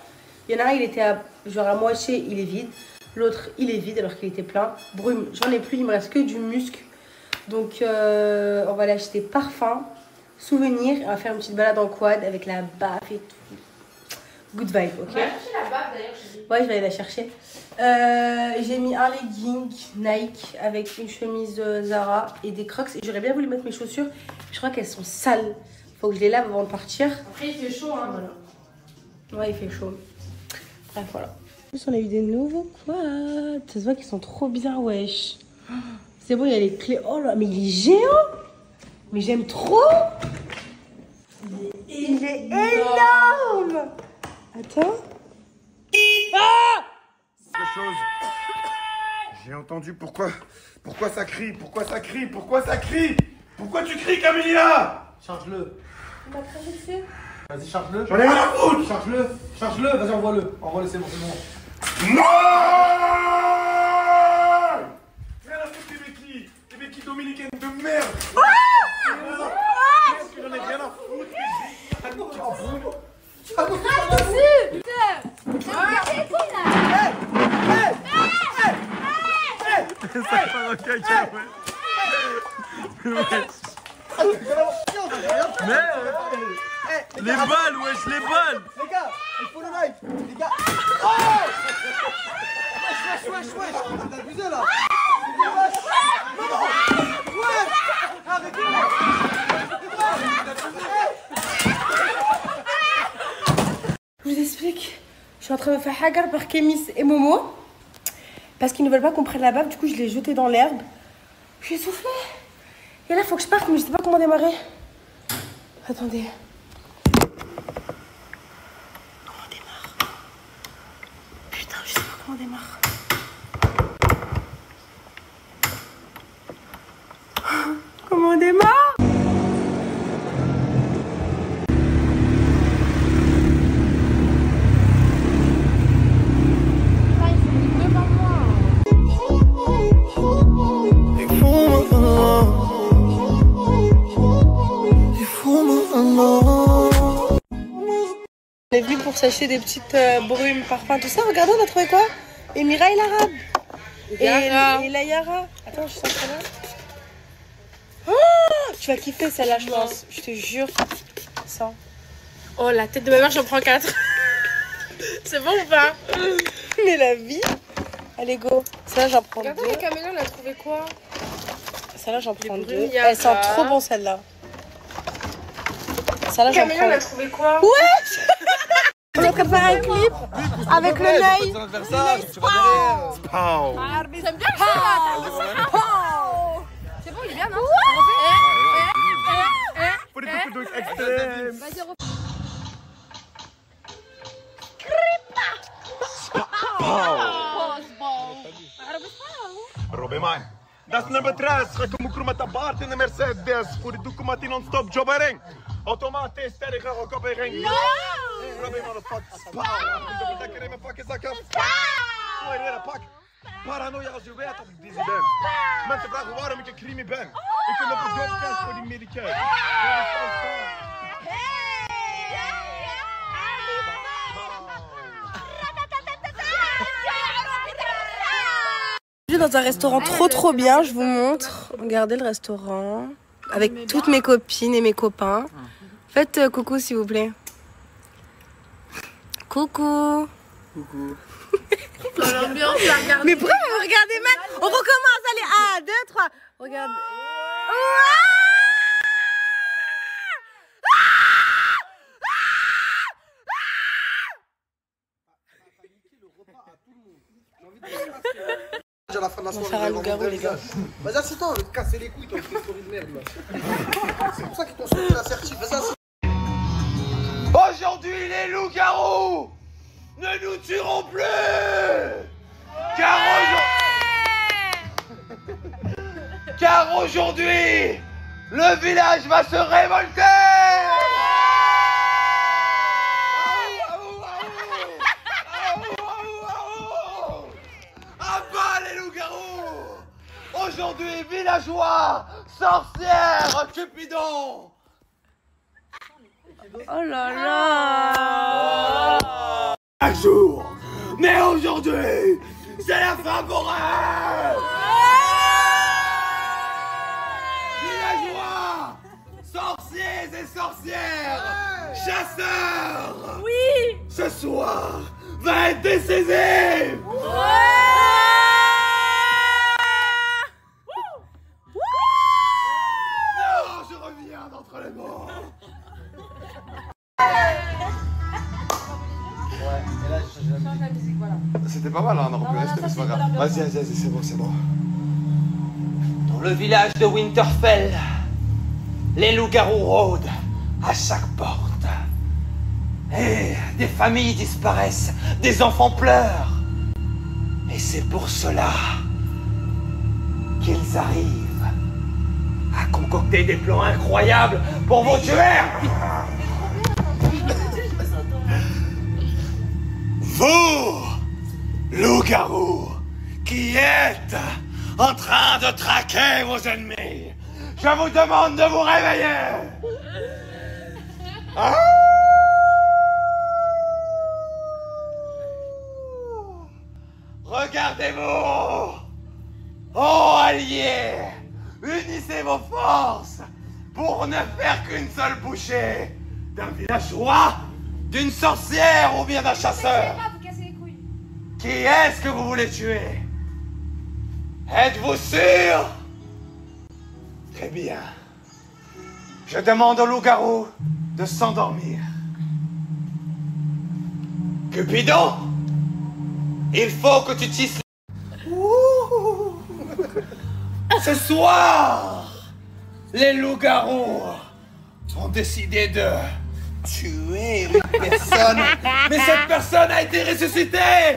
Il y en a un, il était genre à moitié, il est vide. L'autre, il est vide alors qu'il était plein. Brume, j'en ai plus, il me reste que du musc. Donc, on va aller acheter parfum, souvenirs. On va faire une petite balade en quad avec la baffe et tout. Good vibe, ok? On va chercher la baffe d'ailleurs, je dis. Ouais, je vais aller la chercher. J'ai mis un legging Nike avec une chemise Zara et des Crocs. J'aurais bien voulu mettre mes chaussures. Je crois qu'elles sont sales. Faut que je les lave avant de partir. Après, il fait chaud, hein. Voilà. Ouais, il fait chaud. Bref, voilà. En plus, on a eu des nouveaux quads. Ça se voit qu'ils sont trop bien, wesh. C'est bon, il y a les clés. Oh là, mais il est géant. Mais j'aime trop. Il est énorme. Attends. Ah! Quelque chose. J'ai entendu pourquoi ça crie, pourquoi ça crie. Pourquoi tu cries, Camélia? Charge-le. Il m'a craché dessus. Vas-y, charge-le. J'en ai rien à foutre. Charge-le, vas-y, envoie-le. Envoie-le, c'est bon. Non! Rien à foutre des béquilles dominicaines de merde. J'en ai rien à foutre. Les balles, wesh, les balles. Les gars, il faut le live. Les gars. Oh! Wesh. T'as abusé là. Ouais. Arrêtez. Je vous explique. Je suis en train de me faire hagar par Kémis et Momo. Parce qu'ils ne veulent pas qu'on prenne la baffe. Du coup, je l'ai jeté dans l'herbe. Je suis essoufflée. Et là, il faut que je parte, mais je sais pas comment démarrer. Attendez. Comment on démarre? Putain, je sais pas comment on démarre. Comment on démarre? On est venu pour s'acheter des petites brumes, parfums, tout ça. Regardez, on a trouvé quoi? Et Mireille l'arabe. Et la Yara. Attends, je sens ça là. Oh, tu vas kiffer celle-là, je pense. Je te jure. Ça. Oh, la tête de ma mère, j'en prends 4. C'est bon ou pas? Mais la vie. Allez, go. Celle-là, j'en prends 2. Regardez, la caméra, elle a trouvé quoi? Celle-là, j'en prends 2. brumes, Elle sent trop bon, celle-là. Celle-là, j'en Caméra, elle a prends. trouvé quoi? Ouais. On a préparé un clip avec le Ney. J'aime bien le là. C'est bon, il est bien, non? Vas-y, Robe man. Dat is nummer 3. Ga ik moet met de baard in de Mercedes. Voor de document non-stop jobbering. Automatisch sterk gaan we op een ring. Robe man, dat fuck. Spauw. Lekker in mijn fucking zak af. Gooi weer een pak. Paranoia als je weet dat ik dizzy ben. Mensen vragen waarom ik een crimi ben. Ik kom op een jobcast voor die medicare. Je suis dans un restaurant trop bien, je vous montre. Regardez le restaurant. Avec toutes mes copines et mes copains. Faites coucou s'il vous plaît. Coucou. Coucou. l'ambiance, la regarde. Mais pourquoi vous me regardez mal? On recommence, allez, 1, 2, 3. Regardez. À la fin de la soirée, faire un loup-garou, les gars. Vas-y, assieds-toi, on va te casser les couilles, toi, une story de merde, là. C'est pour ça qu'ils t'ont sorti l'assertif. Vas-y, assieds-toi. Aujourd'hui, les loups-garous ne nous tueront plus. Car aujourd'hui, le village va se révolter. Aujourd'hui, villageois, sorcières, cupidons. Oh là là. Un jour, mais aujourd'hui, c'est la fin pour eux. Villageois, sorciers et sorcières, chasseurs. Oui. Ce soir va être décisif. Les morts. C'était pas mal, hein, on aurait pu rester, mais c'est pas grave. Vas-y, c'est bon, c'est bon. Dans le village de Winterfell, les loups-garous rôdent à chaque porte. Et des familles disparaissent, des enfants pleurent. Et c'est pour cela qu'ils arrivent à concocter des plans incroyables pour vous tuer. Vous, loups-garous, qui êtes en train de traquer vos ennemis, je vous demande de vous réveiller. Ah! Regardez-vous, ô alliés, unissez vos forces pour ne faire qu'une seule bouchée d'un villageois, d'une sorcière ou bien d'un chasseur. Qui est-ce que vous voulez tuer? Êtes-vous sûr? Très bien. Je demande au loup-garou de s'endormir. Cupidon, il faut que tu tisses. Ce soir, les loups-garous ont décidé de tuer une personne, mais cette personne a été ressuscitée.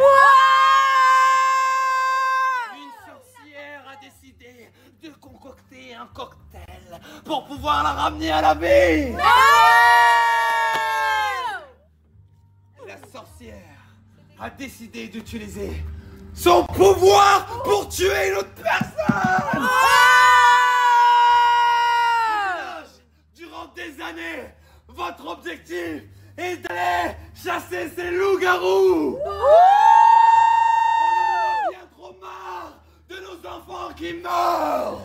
Une sorcière a décidé de concocter un cocktail pour pouvoir la ramener à la vie. La sorcière a décidé d'utiliser son pouvoir pour tuer une autre personne. Durant des années, votre objectif et d'aller chasser ces loups-garous. On en a bien trop marre de nos enfants qui meurent,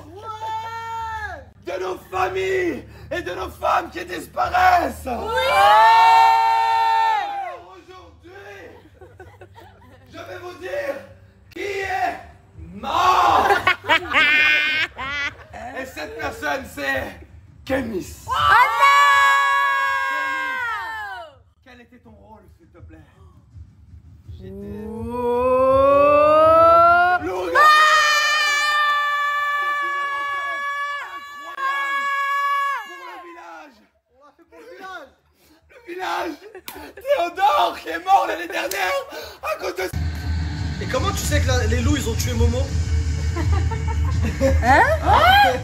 de nos familles et de nos femmes qui disparaissent. Alors aujourd'hui, je vais vous dire qui est mort. Et cette personne, c'est Kémis. Oh non! Quel était ton rôle, s'il te plaît? Oh. Loup-garou. Village. Théodore qui est mort l'année dernière à cause de... Et comment tu sais que les loups ils ont tué Momo? Hein? Ah ouais!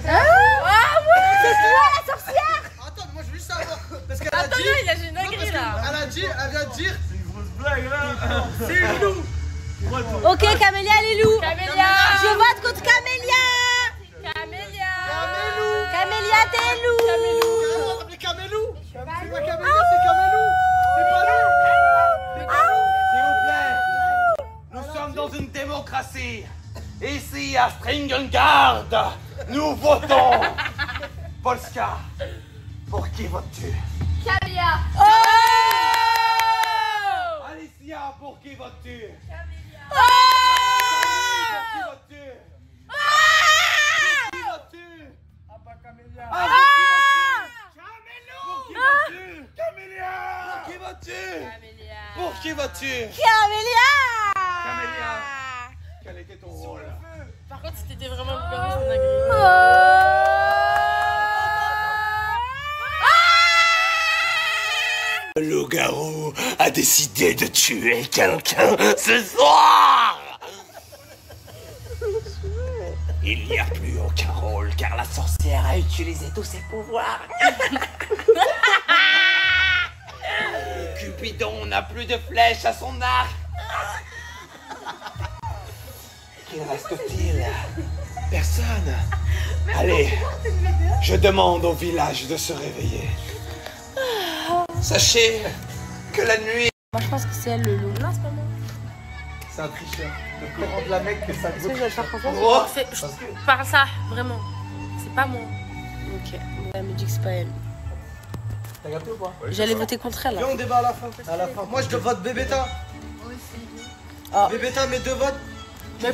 C'est toi la sorcière! Attends, mais moi je veux juste savoir. Parce qu'elle a Attends, dit. non, il a une dinguerie là. Elle vient de dire. C'est une grosse blague là. C'est une loup. Ok, Camélia, les loups! Camélia! Je vote contre Camélia! Camélia! Camélia, t'es loup! Carrément, on s'appelait Camélou. C'est pas Camélia, c'est Camélou. C'est pas loup. S'il vous plaît, nous sommes dans une démocratie. Ici à Stringengard, nous votons. Polska, pour qui votes-tu? Camélia! Oh! Alicia, pour qui votes-tu? Camélia! Oh! Pour qui votes-tu? Pour qui votes-tu? Ah, pas Camélia. Ah, pour qui votes-tu? Camélia! Pour qui votes-tu? Camélia! Pour qui votes-tu? Camélia! Camélia! Quel était ton rôle? Par contre, si t'étais vraiment une connerie, c'est une dinguerie. Le loup-garou a décidé de tuer quelqu'un ce soir. Il n'y a plus aucun rôle car la sorcière a utilisé tous ses pouvoirs. Cupidon n'a plus de flèches à son arc. Qu'il reste-t-il? Personne. Allez, je demande au village de se réveiller. Sachez que la nuit... Moi je pense que c'est elle le loup. Non, c'est pas moi. C'est un tricheur. Le corps de la mec que ça Est-ce que je dois te faire confiance? Oh, Par ça, vraiment. C'est pas moi. Ok, elle me dit que c'est pas elle. T'as capté ou pas? J'allais voter contre elle. Viens, on débat à la fin. À la fin. Moi je vote Bébéta. Ah. Bébéta, mes deux votes. Mais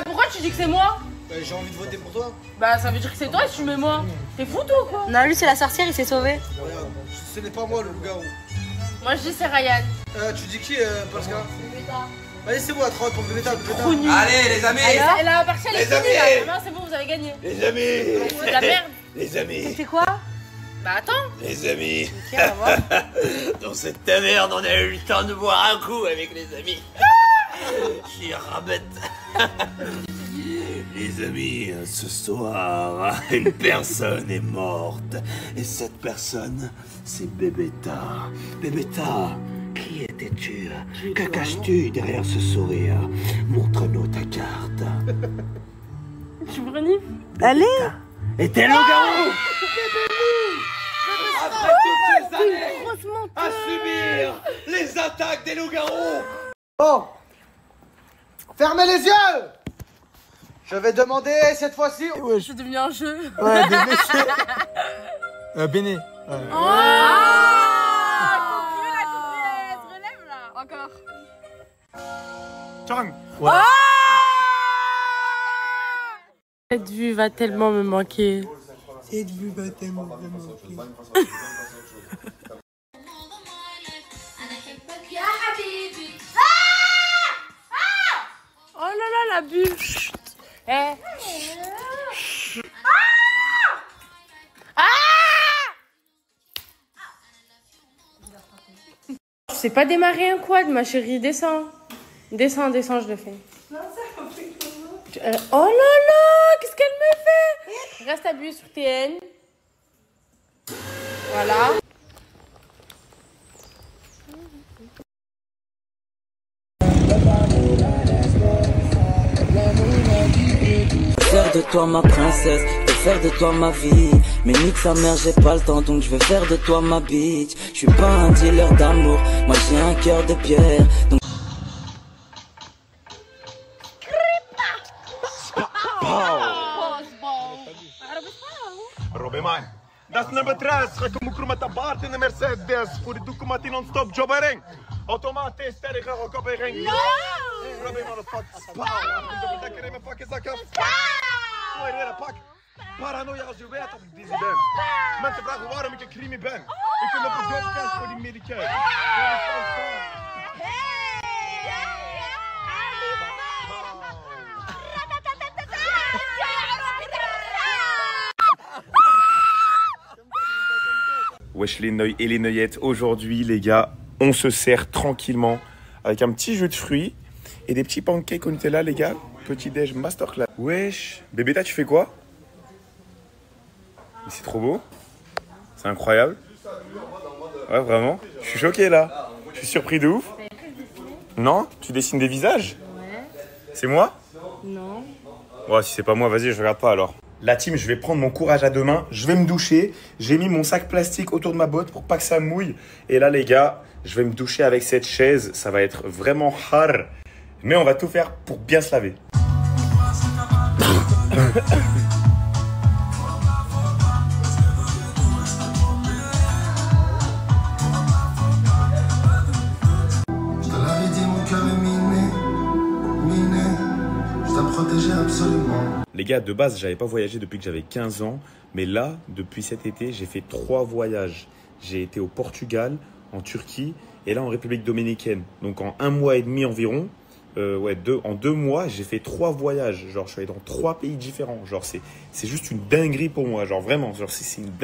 pourquoi tu dis que c'est moi? J'ai envie de voter pour toi. Bah, ça veut dire que c'est toi et tu mets moi. T'es fou, toi ou quoi? Non, lui c'est la sorcière, il s'est sauvé. Regarde, ce n'est pas moi le loup-garou. Moi, je dis c'est Ryan. Tu dis qui, Pascal? Allez, c'est bon, à 30 pour Bébéta. allez les amis. Et la partie, elle est Les finie là. amis. Non, c'est bon, vous avez gagné. Les amis. C'est de la merde. Les amis. C'était quoi? Bah, attends. Les amis. Ok, on va voir. Dans cette taverne, on a eu le temps de boire un coup avec les amis. J'y rabette. Les amis, ce soir, une personne est morte. Et cette personne, c'est Bébéta. Bébéta, qui étais-tu? Que caches-tu derrière ce sourire? Montre-nous ta carte. Tu me renifles? Allez! Et t'es le loup-garou! Après toutes ces années à subir les attaques des loups-garous! Bon, fermez les yeux. Je vais demander cette fois-ci. Je suis devenu un jeu. Ouais, Béné. Conclu, la se relève là. Encore. Chang. Cette vue va tellement me manquer. Cette vue va tellement me manquer. Oh là là, la bulle. Eh. Je sais pas démarrer un quad, ma chérie. Descends. Descends, descends, je le fais. Oh là là, qu'est-ce qu'elle me fait? Reste appuyé sur TN. Voilà. Faire de toi ma princesse. faire de toi ma vie. Mais nique sa mère, j'ai pas le temps, donc je vais faire de toi ma bitch. Je suis pas un dealer d'amour, moi j'ai un cœur de pierre. Donc... Robbie man, dat is nummer 3. Ga ik hem met de baard in de Mercedes. Voor de doekomat in non-stop jobbering. Automatisch sterk ga ik op een ring. Robbie man, fuck. Spauw. Lekker in mijn fucking zakken. Mooi reden, pak. Paranoia als je weet dat ik dizzy ben. Mensen vragen waarom ik een crimi ben. Ik ben op een jobcast voor die medicijn. Wesh les neuils et les neuillettes, aujourd'hui les gars, on se sert tranquillement avec un petit jus de fruits et des petits pancakes au Nutella les gars, petit déj masterclass. Wesh, bébé tu fais quoi? C'est trop beau, c'est incroyable. Ouais vraiment, je suis choqué là, je suis surpris de ouf. Non? Tu dessines des visages? Ouais. C'est moi? Non. Ouais si c'est pas moi, vas-y je regarde pas alors. La team, je vais prendre mon courage à deux mains, je vais me doucher. J'ai mis mon sac plastique autour de ma botte pour pas que ça mouille. Et là, les gars, je vais me doucher avec cette chaise. Ça va être vraiment hard. Mais on va tout faire pour bien se laver. Je te l'avais dit, mon cœur est miné. Je t'ai protégé absolument. Les gars, de base, j'avais pas voyagé depuis que j'avais 15 ans. Mais là, depuis cet été, j'ai fait 3 voyages. J'ai été au Portugal, en Turquie et là en République dominicaine. Donc en 1 mois et demi environ, en 2 mois, j'ai fait 3 voyages. Genre, je suis allé dans 3 pays différents. Genre, c'est juste une dinguerie pour moi. Genre, vraiment. Genre,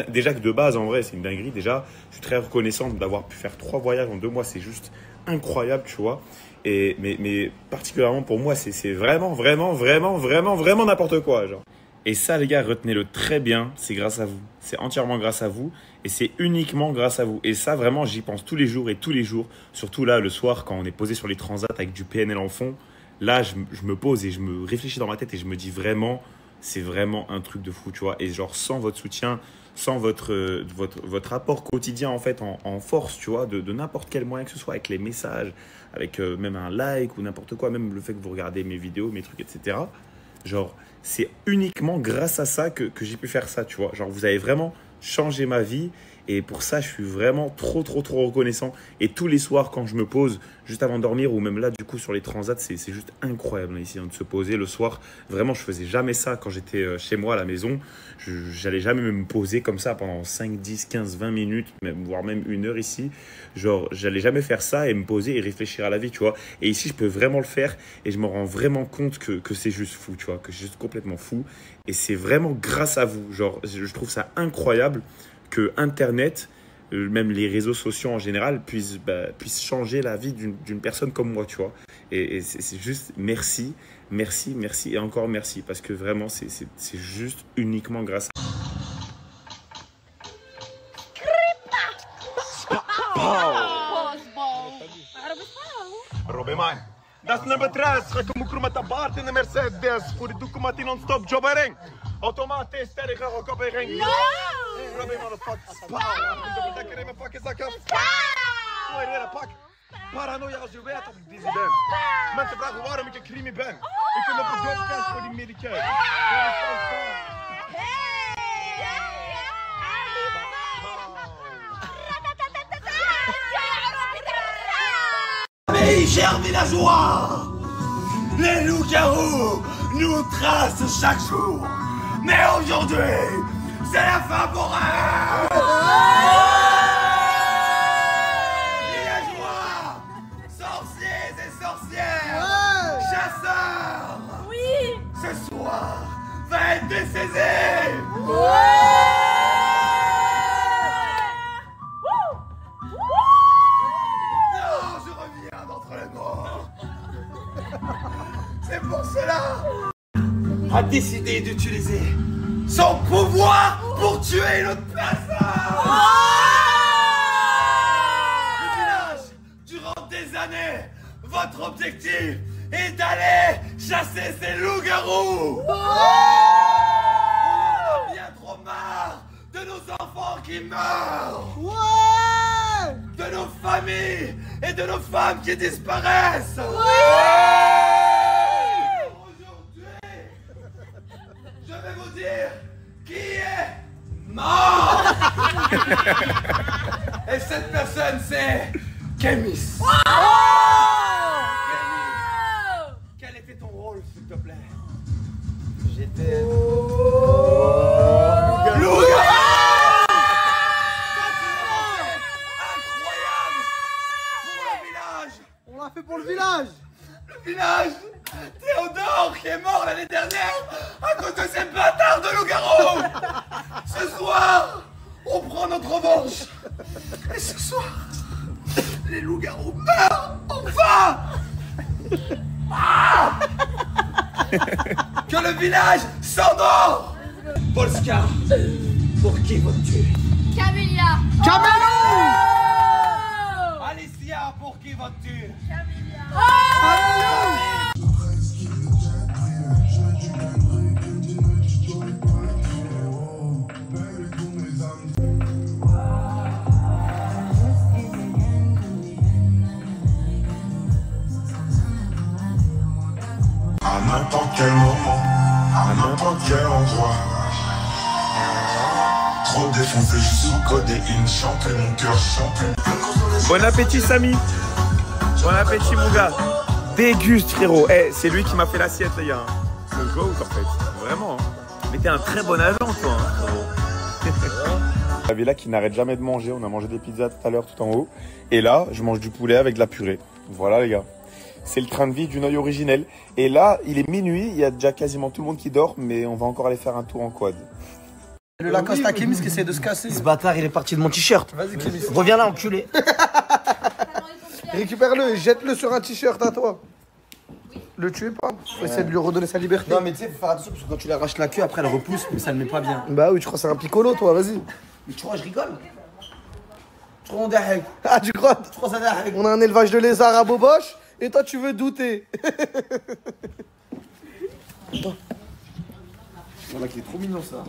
déjà que de base, en vrai, c'est une dinguerie. Déjà, je suis très reconnaissant d'avoir pu faire 3 voyages en 2 mois. C'est juste incroyable, tu vois. Mais particulièrement pour moi, c'est vraiment n'importe quoi, genre. Et ça, les gars, retenez-le très bien, c'est grâce à vous. C'est entièrement grâce à vous et c'est uniquement grâce à vous. Et ça, vraiment, j'y pense tous les jours et tous les jours. Surtout là, le soir, quand on est posé sur les transats avec du PNL en fond. Là, je me pose et je me réfléchis dans ma tête et je me dis vraiment, c'est vraiment un truc de fou, tu vois. Et genre, sans votre soutien, sans votre apport quotidien, en fait, en force, tu vois, de n'importe quel moyen que ce soit, avec les messages, avec même un like ou n'importe quoi, même le fait que vous regardez mes vidéos, mes trucs, etc. Genre, c'est uniquement grâce à ça que j'ai pu faire ça, tu vois. Genre, vous avez vraiment changé ma vie et pour ça, je suis vraiment trop reconnaissant. Et tous les soirs, quand je me pose, juste avant de dormir ou même là, du coup, sur les transats, c'est juste incroyable ici, hein, de se poser le soir. Vraiment, je faisais jamais ça quand j'étais chez moi à la maison. J'allais jamais me poser comme ça pendant 5, 10, 15, 20 minutes, voire même 1 heure ici. Genre, j'allais jamais faire ça et me poser et réfléchir à la vie, tu vois. Et ici, je peux vraiment le faire et je me rends vraiment compte que c'est juste fou, tu vois, que c'est juste complètement fou. Et c'est vraiment grâce à vous. Genre, je trouve ça incroyable que Internet, même les réseaux sociaux en général, puissent changer la vie d'une personne comme moi, tu vois. Et c'est juste merci et encore merci. Parce que vraiment, c'est juste uniquement grâce à Robbie man, dat is nummer 3. Ga ik hem met de baard in de Mercedes. Voor de doekomat in non-stop jobbering. Automatisch sterk ga ik op een ring. Robbie man, fuck. Spauw. Lekker in mijn fucking zakken. Mooi reden, pak. Paranoia als je weet dat ik dizzy ben. Mensen vragen waarom ik een crimi ben. Ik ben op een jobcast voor die medicijn. Chers villageois, les loups-garous nous tracent chaque jour. Mais aujourd'hui, c'est la fin pour eux. Villageois, sorciers et sorcières, chasseurs. Oui. Ce soir va être dessaisi. C'est pour cela a décidé d'utiliser son pouvoir pour tuer notre personne. Le village, durant des années, votre objectif est d'aller chasser ces loups-garous. On en a nos enfants qui meurent. Ouais. De nos familles et de nos femmes qui disparaissent. Aujourd'hui, je vais vous dire qui est mort. Et cette personne, c'est Kémis. Quel était ton rôle, s'il te plaît? J'étais... Incroyable pour le village. On l'a fait pour le village. Le village Théodore qui est mort l'année dernière à cause de ces bâtards de loups-garous. Ce soir, on prend notre revanche. Et ce soir, les loups-garous meurent enfin. Ah. Que le village s'endort. Polska, pour qui votes-tu? Camélia. Camélia. Alicia, pour qui votes-tu? À n'importe quel moment, à n'importe quel endroit. Trop défoncé, je suis sous codéine, chanter mon cœur, chanter. Bon appétit, Samy. Bon appétit, mon gars. Déguste, frérot. Eh, c'est lui qui m'a fait l'assiette, les gars. Le GOAT, en fait. Vraiment. Mais t'es un très bon agent, toi, frérot. La villa qui n'arrête jamais de manger. On a mangé des pizzas tout à l'heure, tout en haut. Et là, je mange du poulet avec de la purée. Voilà, les gars. C'est le train de vie d'une œil originelle. Et là, il est minuit. Il y a déjà quasiment tout le monde qui dort. Mais on va encore aller faire un tour en quad. Le Lacoste à Kémis qui essaie de se casser. Ce bâtard, il est parti de mon t-shirt. Vas-y, Kémis. Reviens là, enculé. Récupère-le et jette-le sur un t-shirt à toi. Le tuez pas. Faut essayer de lui redonner sa liberté. Non, mais tu sais, faut faire attention parce que quand tu lui arraches la queue, après elle repousse, mais ça le met pas bien. Bah oui, tu crois que c'est un piccolo, toi, vas-y. Mais tu crois, je rigole. Tu crois, on dahek. Ah, tu crois? Tu crois, ça dahek. On a un élevage de lézards à Boboche et toi, tu veux douter. Voilà, qu'il est trop mignon ça.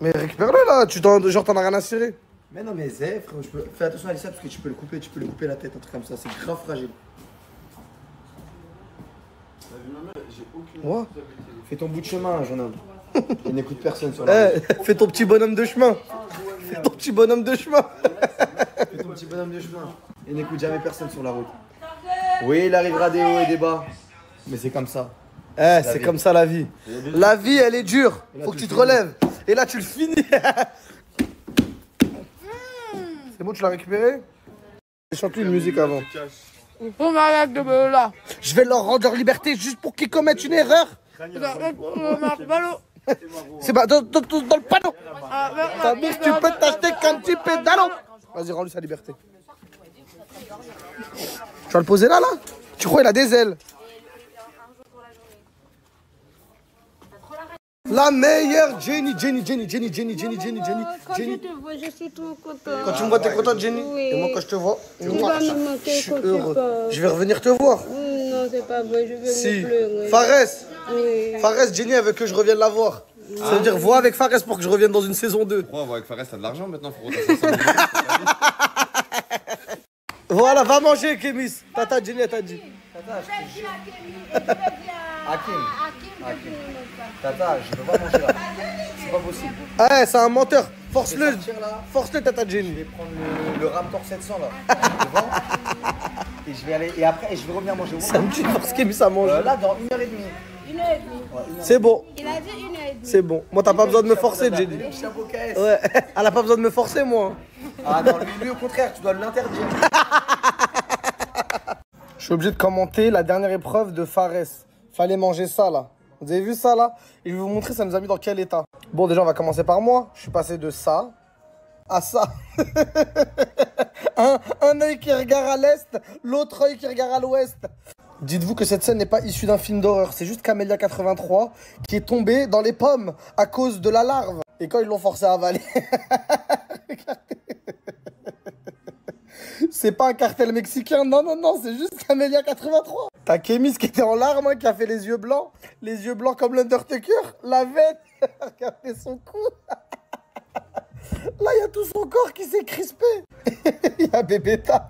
Mais récupère-le là, genre t'en as rien à cirer. Mais non, mais Zé, frérot, fais attention à Alicia parce que tu peux le couper la tête, un truc comme ça, c'est grave fragile. Ouais. Fais ton bout de chemin, jeune homme. Il n'écoute personne sur la route. Fais ton petit bonhomme de chemin. Fais ton petit bonhomme de chemin. Fais ton petit bonhomme de chemin. Il n'écoute jamais personne sur la route. Oui, il arrivera des hauts et des bas. Mais c'est comme ça. C'est comme ça la vie. La vie, elle est dure. Faut que tu te relèves. Et là, tu le finis. C'est bon, tu l'as récupéré? J'ai chanté une musique avant. Je vais leur rendre leur liberté juste pour qu'ils commettent une erreur. C'est pas dans le panneau. Ta bouffe, tu peux t'acheter qu'un petit pédalo. Vas-y, rends-lui sa liberté. Tu vas le poser là, là? Tu crois il a des ailes? La meilleure Jenny. Quand je te vois, je suis trop content. Quand tu me vois, t'es contente, Jenny? Oui. Et moi, quand je te vois, Tu vas me manquer je suis quand tu heureux. pars. Je vais revenir te voir. Non, c'est pas vrai, je vais Si. me pleurer. Fares, Oui. Fares, Jenny, elle veut que je revienne la voir. Ça veut dire, vois avec Fares pour que je revienne dans une saison 2. Pourquoi avec Fares, t'as de l'argent maintenant, frérot? Voilà, va manger, Kémis. Tata, Jenny, elle t'a dit. Hakim. Tata, je peux pas manger là. C'est pas possible. Ah, c'est un menteur. Force-le. Je vais sortir, là. Force-le, Tata Jenny. Je vais prendre le Raptor 700 là. Devant. Et je vais aller. Et après, je vais revenir manger. Ça me tue parce Kémis a mangé. Là, dans 1h30. 1h30. C'est bon. Il a dit 1h30. C'est bon. Moi, t'as pas besoin de me forcer, Jenny. Chapeau KS. Ouais, elle a pas besoin de me forcer, moi. Ah non, lui au contraire, tu dois l'interdire. Je suis obligé de commenter la dernière épreuve de Fares. Fallait manger ça, là. Vous avez vu ça, là? Et je vais vous montrer, ça nous a mis dans quel état. Bon, déjà, on va commencer par moi. Je suis passé de ça à ça. un œil qui regarde à l'est, l'autre œil qui regarde à l'ouest. Dites-vous que cette scène n'est pas issue d'un film d'horreur. C'est juste Camélia 83 qui est tombée dans les pommes à cause de la larve. Et quand ils l'ont forcé à avaler... C'est pas un cartel mexicain, non, c'est juste Camélia 83. T'as Kémis qui était en larmes, hein, qui a fait les yeux blancs comme l'Undertaker, la veine, regardez son cou. tout son corps qui s'est crispé. Il y a Bébéta.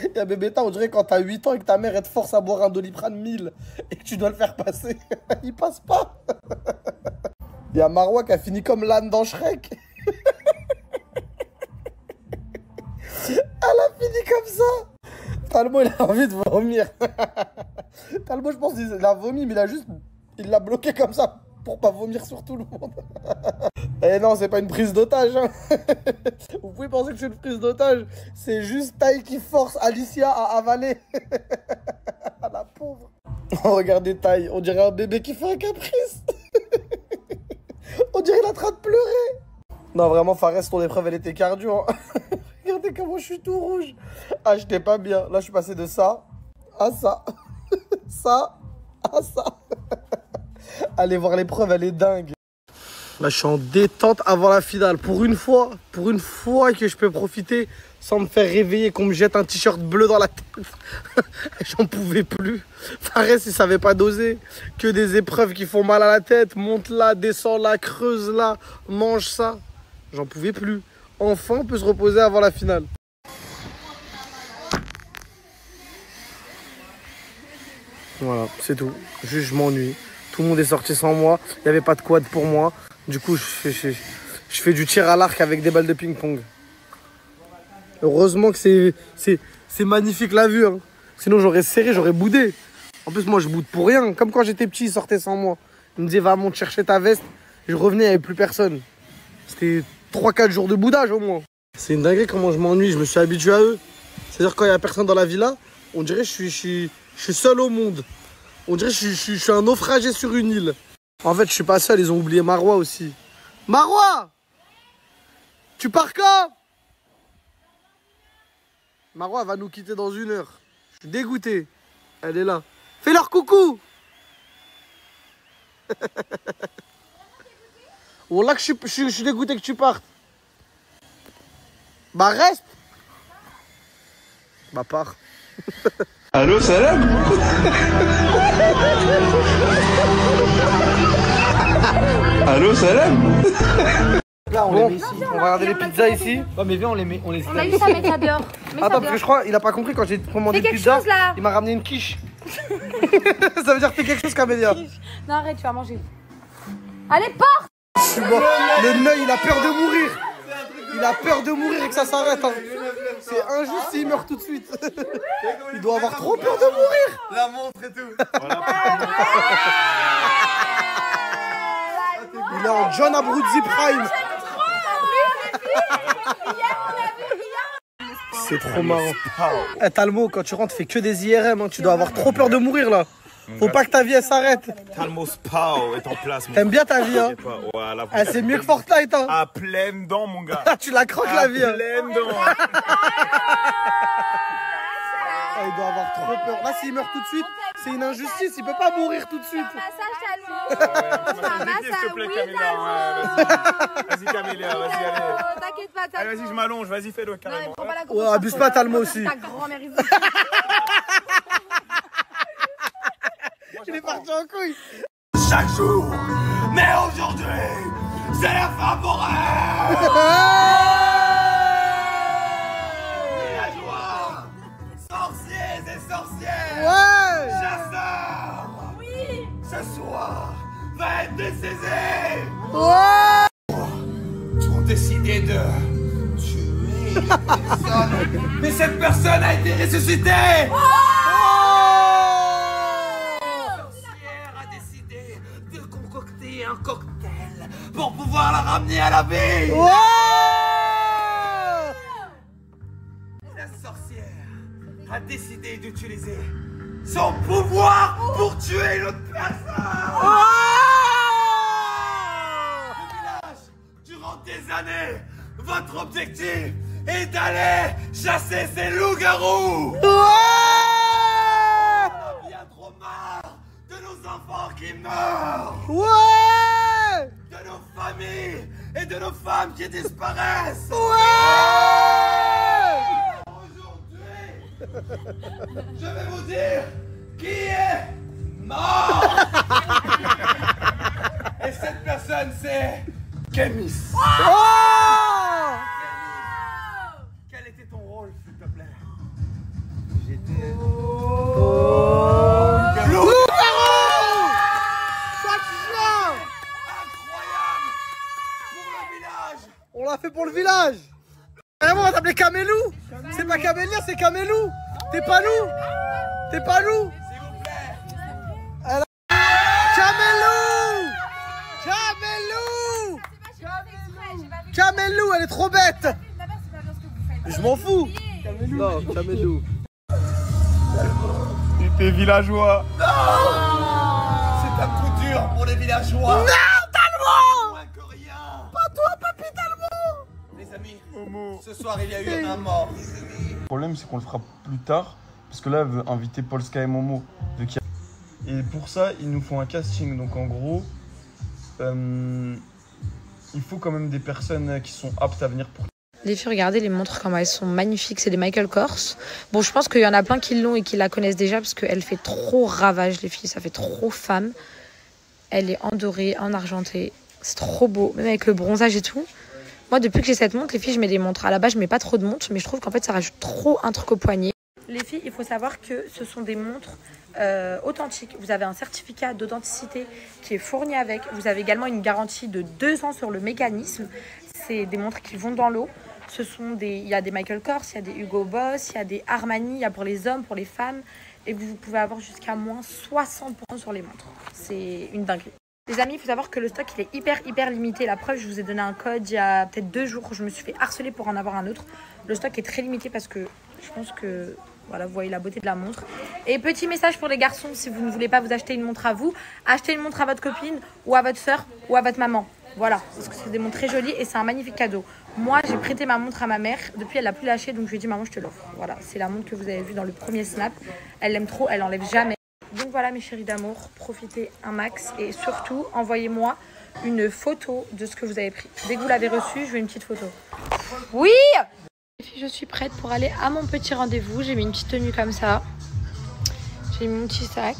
Il y a Bébéta, on dirait quand t'as 8 ans et que ta mère elle te force à boire un Doliprane 1000 et que tu dois le faire passer. Il passe pas. Il y a Marwa qui a fini comme l'âne dans Shrek. Elle a fini comme ça. Talmo, il a envie de vomir. Talmo, je pense qu'il a vomi, mais il l'a bloqué comme ça pour pas vomir sur tout le monde. Eh non, c'est pas une prise d'otage. Hein. Vous pouvez penser que c'est une prise d'otage. C'est juste Taï qui force Alicia à avaler. La pauvre. Oh, regardez Taï, on dirait un bébé qui fait un caprice. On dirait qu'il est en train de pleurer. Non, vraiment, Fares, ton épreuve, elle était cardio. Hein. Regardez comment je suis tout rouge. Ah, j'étais pas bien. Là, je suis passé de ça à ça. Ça à ça. Allez voir l'épreuve, elle est dingue. Là, je suis en détente avant la finale. Pour une fois que je peux profiter sans me faire réveiller, qu'on me jette un t-shirt bleu dans la tête. J'en pouvais plus. Fares, il savait pas doser. Que des épreuves qui font mal à la tête. Monte là, descends là, creuse là, mange ça. J'en pouvais plus. Enfin, on peut se reposer avant la finale. Voilà, c'est tout. Juste, je m'ennuie. Tout le monde est sorti sans moi. Il n'y avait pas de quad pour moi. Du coup, je fais du tir à l'arc avec des balles de ping-pong. Heureusement que c'est magnifique la vue. Hein. Sinon, j'aurais serré, j'aurais boudé. En plus, moi, je boude pour rien. Comme quand j'étais petit, ils sortaient sans moi. Ils me disaient, va, monte chercher ta veste. Je revenais, il n'y avait plus personne. C'était 3-4 jours de boudage au moins. C'est une dinguerie comment je m'ennuie. Je me suis habitué à eux. C'est-à-dire, quand il n'y a personne dans la villa, on dirait que je suis seul au monde. On dirait que je suis un naufragé sur une île. En fait, je suis pas seul, ils ont oublié Marwa aussi. Marwa! Tu pars quand? Marwa va nous quitter dans 1 heure. Je suis dégoûté. Elle est là. Fais-leur coucou! Wallah que je suis dégoûté que tu partes. Bah reste! Bah pars. Allô, salam. Allô, salam. Là, on les met ici. On va regarder les pizzas ici. Oh, mais viens, on les met. On a juste à mettre ça dehors. Attends, parce que je crois il a pas compris quand j'ai commandé une pizza. Il m'a ramené une quiche. Ça veut dire que fais quelque chose, Camélia. Non, arrête, tu vas manger. Allez, porte! Je suis mort. Le nœud, il a peur de mourir. Il a peur de mourir et que ça s'arrête. Hein. C'est injuste s'il meurt tout de suite. Il doit avoir trop peur de mourir. La montre et tout. Il est en John Abruzzi Prime. C'est trop marrant. Eh, Talmo, quand tu rentres, fais que des IRM. Hein. Tu dois avoir trop peur de mourir là. Faut pas que ta vie elle s'arrête. Talmo Spao est en place. T'aimes bien ta vie, hein? Voilà, ah, c'est mieux que Fortnite, hein? À pleines dents, mon gars. Tu la croques la vie, hein? À pleines dents. Ah, il doit avoir trop peur. Là, s'il meurt tout de suite, c'est une injustice. Il peut pas mourir tout de suite. Vas-y, Camélia, vas-y, allez. T'inquiète pas, allez, vas-y, je m'allonge, vas-y, fais-le carrément. Ouais, abuse pas, Talmo aussi. Ta grand-mère, Il est parti en couille. Chaque jour, mais aujourd'hui, c'est la fin pour elle. Villageois, sorciers et sorcières, ouais, chasseurs, oui, ce soir va être décisé. Ouais. Ils ont décidé de tuer une personne, mais cette personne a été ressuscitée. Un cocktail pour pouvoir la ramener à la vie. Ouais. La sorcière a décidé d'utiliser son pouvoir pour tuer une autre personne. Le village, durant des années, votre objectif est d'aller chasser ces loups-garous. On a bien trop marre de nos enfants qui meurent. Ouais. De nos familles et de nos femmes qui disparaissent. Ouais. Aujourd'hui, je vais vous dire qui est mort. Et cette personne, c'est Kémis. Oh. On l'a fait pour le village. Vraiment, on va t'appeler Camélou. C'est pas Camélia, c'est Camélou. T'es pas loup. T'es pas loup. S'il vous plaît. Camélou. Camélou. Camélou, elle est trop bête. Je m'en fous. Non, Camélou. T'es villageois. Non. C'est un coup dur pour les villageois. Non, Talmont. Moins que rien. Pas toi, papy Talmont. Les amis, ce soir il y a eu un mort. Le problème, c'est qu'on le fera plus tard. Parce que là, elle veut inviter Polska et Momo. Et pour ça, ils nous font un casting. Donc en gros, il faut quand même des personnes qui sont aptes à venir pour. Les filles, regardez les montres comme elles sont magnifiques, c'est des Michael Kors. Bon, je pense qu'il y en a plein qui l'ont et qui la connaissent déjà parce qu'elle fait trop ravage, les filles, ça fait trop femme. Elle est en doré, en argenté, c'est trop beau, même avec le bronzage et tout. Moi, depuis que j'ai cette montre, les filles, je mets des montres. À la base, je mets pas trop de montres, mais je trouve qu'en fait, ça rajoute trop un truc au poignet. Les filles, il faut savoir que ce sont des montres authentiques. Vous avez un certificat d'authenticité qui est fourni avec. Vous avez également une garantie de 2 ans sur le mécanisme. C'est des montres qui vont dans l'eau. Il y a des Michael Kors, il y a des Hugo Boss, il y a des Armani, il y a pour les hommes, pour les femmes. Et vous pouvez avoir jusqu'à moins 60% sur les montres. C'est une dinguerie. Les amis, il faut savoir que le stock il est hyper limité. La preuve, je vous ai donné un code il y a peut-être 2 jours. Je me suis fait harceler pour en avoir un autre. Le stock est très limité parce que je pense que voilà, vous voyez la beauté de la montre. Et petit message pour les garçons, si vous ne voulez pas vous acheter une montre à vous, achetez une montre à votre copine ou à votre soeur ou à votre maman. Voilà, parce que c'est des montres très jolies et c'est un magnifique cadeau. Moi, j'ai prêté ma montre à ma mère. Depuis, elle l'a plus lâchée, donc je lui ai dit, maman, je te l'offre. Voilà, c'est la montre que vous avez vue dans le premier snap. Elle l'aime trop, elle enlève jamais. Donc voilà, mes chéris d'amour, profitez un max et surtout, envoyez-moi une photo de ce que vous avez pris. Dès que vous l'avez reçu, je veux une petite photo. Oui! Je suis prête pour aller à mon petit rendez-vous. J'ai mis une petite tenue comme ça. J'ai mis mon petit sac.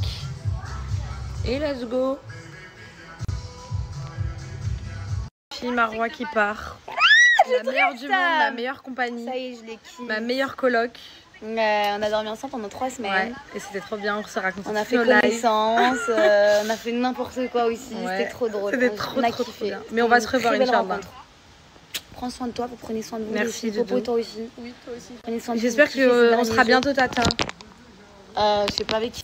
Et let's go! Marois qui part. La meilleure du monde, ma meilleure compagnie. Ça y est, je l'ai kiffé. Ma meilleure coloc. On a dormi ensemble pendant 3 semaines. Ouais, et c'était trop bien, on se raconte. On a fait connaissance, on a fait n'importe quoi aussi. Ouais. C'était trop drôle. C'était trop bien. Mais on va se revoir, Inch'Allah. Prends soin de toi, vous prenez soin de vous. Merci, Popo, toi aussi. Oui, toi aussi. Prenez soin de vous. J'espère qu'on sera bientôt tata. Je sais pas avec qui.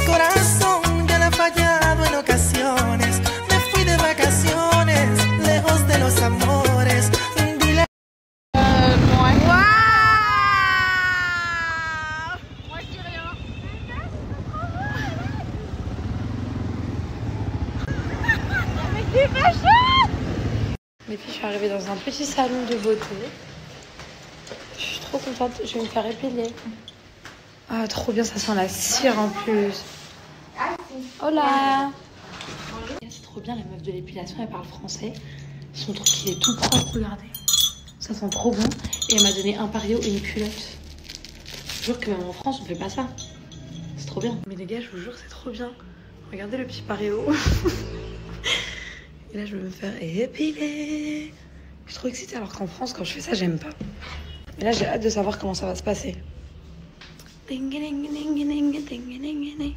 Corazón ya le ha fallado en ocasiones. Me fui de vacaciones, lejos de los amores. Dile. Moi. Wow. Moi, je dis rien. Mais c'est pas chaud. Les filles, je suis arrivée dans un petit salon de beauté. Je suis trop contente, je vais me faire épiler. Ah, trop bien, ça sent la cire en plus. Hola. C'est trop bien, la meuf de l'épilation, elle parle français. Son truc, il est tout propre, regardez. Ça sent trop bon. Et elle m'a donné un pario et une culotte. Je vous jure que même en France, on fait pas ça. C'est trop bien. Mais les gars, je vous jure, c'est trop bien. Regardez le petit pario. Et là, je vais me faire épiler. Je suis trop excitée, alors qu'en France, quand je fais ça, j'aime pas. Mais là, j'ai hâte de savoir comment ça va se passer. Ding, ding, ding, ding, ding, ding, ding.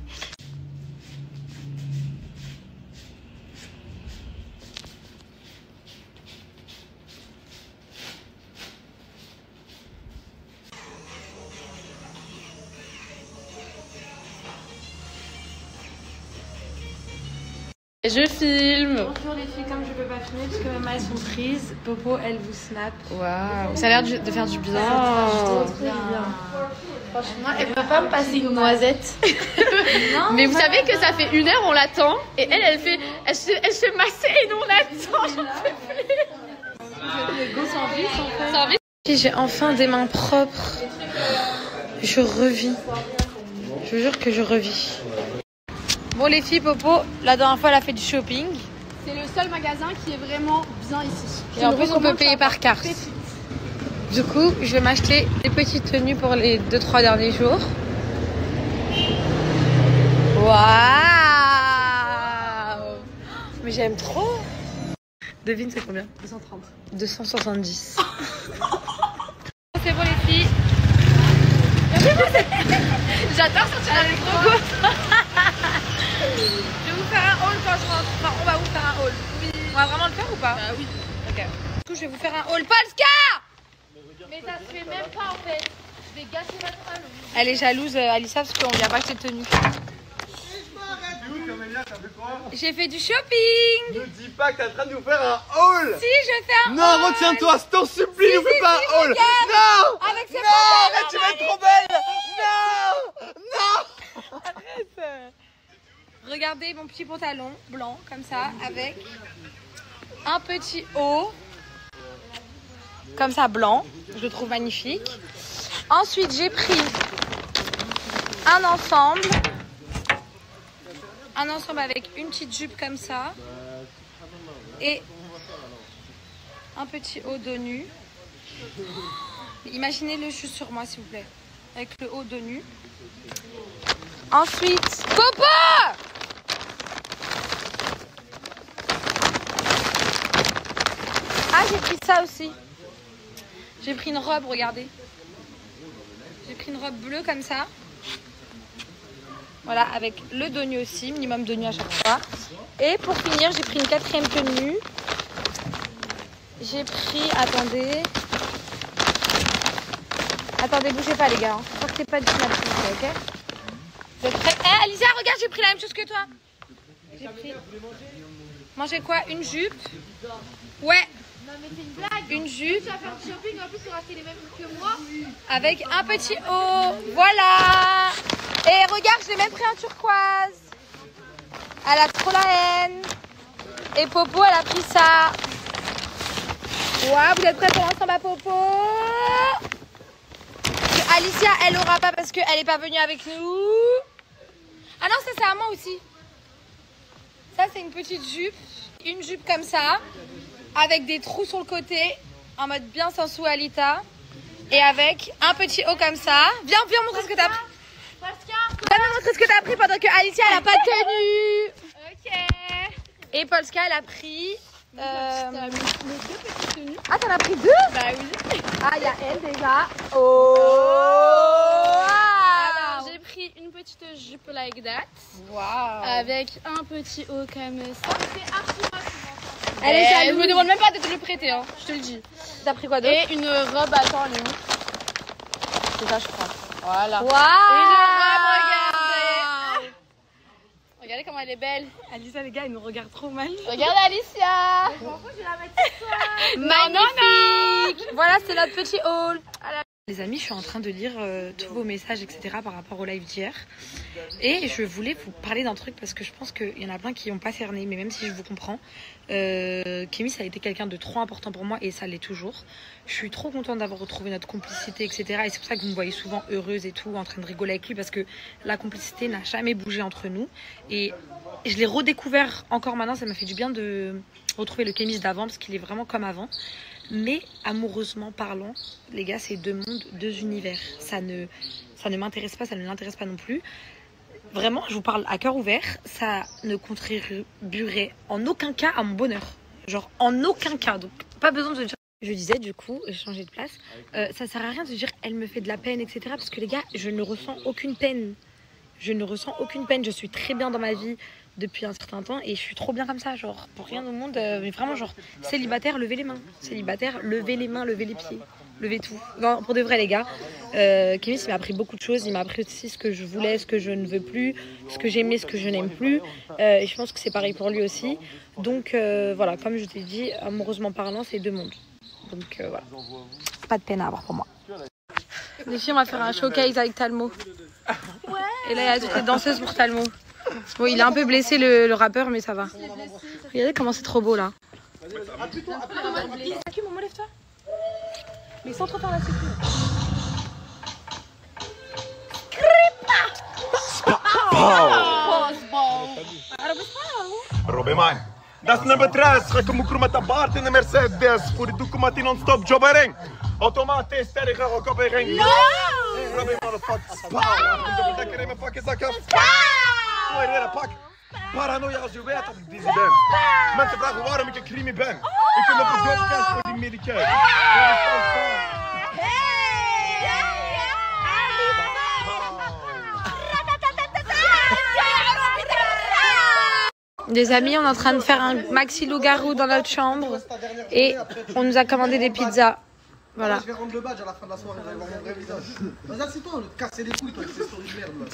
Je filme. Bonjour les filles, comme je peux pas filmer parce que maman elles sont prises, Popo elle vous snap. Waouh, ça a l'air de faire du bien. Trop bien. Franchement, elle peut pas me passer une noisette. Non, mais vous savez que ça fait 1 heure, on l'attend. Et elle se massait et nous on attend. J'en peux plus. J'ai enfin des mains propres. Je revis. Je vous jure que je revis. Bon les filles, Popo, la dernière fois elle a fait du shopping. C'est le seul magasin qui est vraiment bien ici. Et en plus on peut payer par carte. Du coup, je vais m'acheter des petites tenues pour les 2-3 derniers jours. Waouh! Mais j'aime trop! Devine c'est combien? 230. 270. C'est bon les filles. J'adore sortir avec trop. vais vous faire un haul quand je rentre. Enfin, on va vous faire un haul. Oui. On va vraiment le faire ou pas? Bah oui. Ok. Du coup, je vais vous faire un haul. Polska! Mais ça se fait même pas en fait. Je vais gâcher votre haul. Elle est jalouse, Alissa, parce qu'on lui a pas acheté de tenue. J'ai fait du shopping. Ne dis pas que t'es en train de nous faire un haul. Si, je fais un haul. Non, retiens-toi, je t'en supplie, nous fais pas un haul. Non. Avec ses non, pantalons, arrête, tu vas être trop belle. Non. Non. Arrête. Regardez mon petit pantalon blanc, comme ça, avec un petit haut, comme ça, blanc. Je le trouve magnifique. Ensuite, j'ai pris un ensemble avec une petite jupe comme ça et un petit haut dos nu. Imaginez-le juste sur moi, s'il vous plaît, avec le haut dos nu. Ensuite, Popo! Ah, j'ai pris ça aussi. J'ai pris une robe, regardez. J'ai pris une robe bleue comme ça. Voilà, avec le dos nu aussi, minimum dos nu à chaque fois. Et pour finir, j'ai pris une quatrième tenue. J'ai pris, attendez, bougez pas les gars. Hein. Sortez pas du tout ma petite, ok? Vous êtes prêts? Eh, Alisa, regarde, j'ai pris la même chose que toi. J'ai pris... Manger quoi? Une jupe? Ouais. Non mais c'est une blague. Une jupe. Tu vas faire du shopping, en plus tu vas acheter les mêmes que moi. Avec un petit haut. Voilà. Et regarde, je l'ai même pris en turquoise. Elle a trop la haine. Et Popo, elle a pris ça. Ouais, vous êtes prêts pour l'ensemble à Popo? Alicia, elle aura pas parce qu'elle n'est pas venue avec nous. Ah non, ça c'est à moi aussi. Ça c'est une petite jupe. Une jupe comme ça. Avec des trous sur le côté. En mode bien sensualita. Et avec un petit haut comme ça. Viens montrer ce que t'as pris. Viens me montrer ce que t'as pris pendant que Alicia elle a pas de tenue. Ok. Et Polska elle a pris. Ah, t'en as pris deux? Bah oui. Ah, il y a elle déjà. Oh. Alors, j'ai pris une petite jupe like that. Wow. Avec un petit haut comme ça. C'est archi moche. Elle me demande même pas de te le prêter, hein, je te le dis. T'as pris quoi d'autre? Et une robe à temps long. C'est ça, je crois. Voilà. Wow. Une robe, regardez. Regardez comment elle est belle. Alicia, les gars, ils nous regardent trop mal. Regarde Alicia. Je m'en fous, je vais la mettre sur toi. Magnifique. Voilà, c'est notre petit haul. Les amis, je suis en train de lire tous vos messages, etc. par rapport au live d'hier. Et je voulais vous parler d'un truc parce que je pense qu'il y en a plein qui n'ont pas cerné, mais même si je vous comprends, Kémy, ça a été quelqu'un de trop important pour moi et ça l'est toujours. Je suis trop contente d'avoir retrouvé notre complicité, etc. Et c'est pour ça que vous me voyez souvent heureuse et tout, en train de rigoler avec lui parce que la complicité n'a jamais bougé entre nous. Et je l'ai redécouvert encore maintenant, ça m'a fait du bien de retrouver le Kémy d'avant parce qu'il est vraiment comme avant. Mais amoureusement parlant, les gars, c'est deux mondes, deux univers. Ça ne m'intéresse pas, ça ne l'intéresse pas non plus. Vraiment, je vous parle à cœur ouvert, ça ne contribuerait en aucun cas à mon bonheur. Genre en aucun cas, donc pas besoin de dire. Je disais du coup, j'ai changé de place, ça sert à rien de dire elle me fait de la peine, etc. Parce que les gars, je ne ressens aucune peine. Je ne ressens aucune peine, je suis très bien dans ma vie depuis un certain temps et je suis trop bien comme ça, genre pour rien au monde, mais vraiment genre célibataire, levez les mains, célibataire, levez les mains, levez les pieds, levez tout. Non, pour de vrai les gars, Kémy il m'a appris beaucoup de choses, il m'a appris aussi ce que je voulais, ce que je ne veux plus, ce que j'aimais, ce que je n'aime plus, et je pense que c'est pareil pour lui aussi. Donc voilà, comme je t'ai dit, amoureusement parlant, c'est deux mondes. Donc voilà, pas de peine à avoir pour moi. Les filles, on va faire un showcase avec Talmo. Ouais. Et là, il y a toutes les danseuses pour Talmo. Bon, il est un peu blessé le rappeur, mais ça va. Regardez comment c'est trop beau là. Sacu, maman, lève-toi. Mais sans trop faire la sécu. Robe man. Das nummer 3, schakkel moekroe met de baard in de Mercedes. Voor de doekomat non-stop jobbering. Automatisch sterker ook op een ring. Robe motherfucker. Spauw. Lekker in mijn fucking zakken. Mooi reden pak. Paranoia als je weet dat ik deze ben. Mensen vragen waarom ik een crimi ben. Ik ben op een jobcast voor die medicijn. Les amis, on est en train de faire un maxi loup-garou dans notre chambre et on nous a commandé des pizzas. Voilà. Je vais rendre le badge à la fin de la soirée, vous allez voir mon vrai visage. Vas-y, assieds-toi, on va te casser les couilles, toi, avec ces stories de merde là.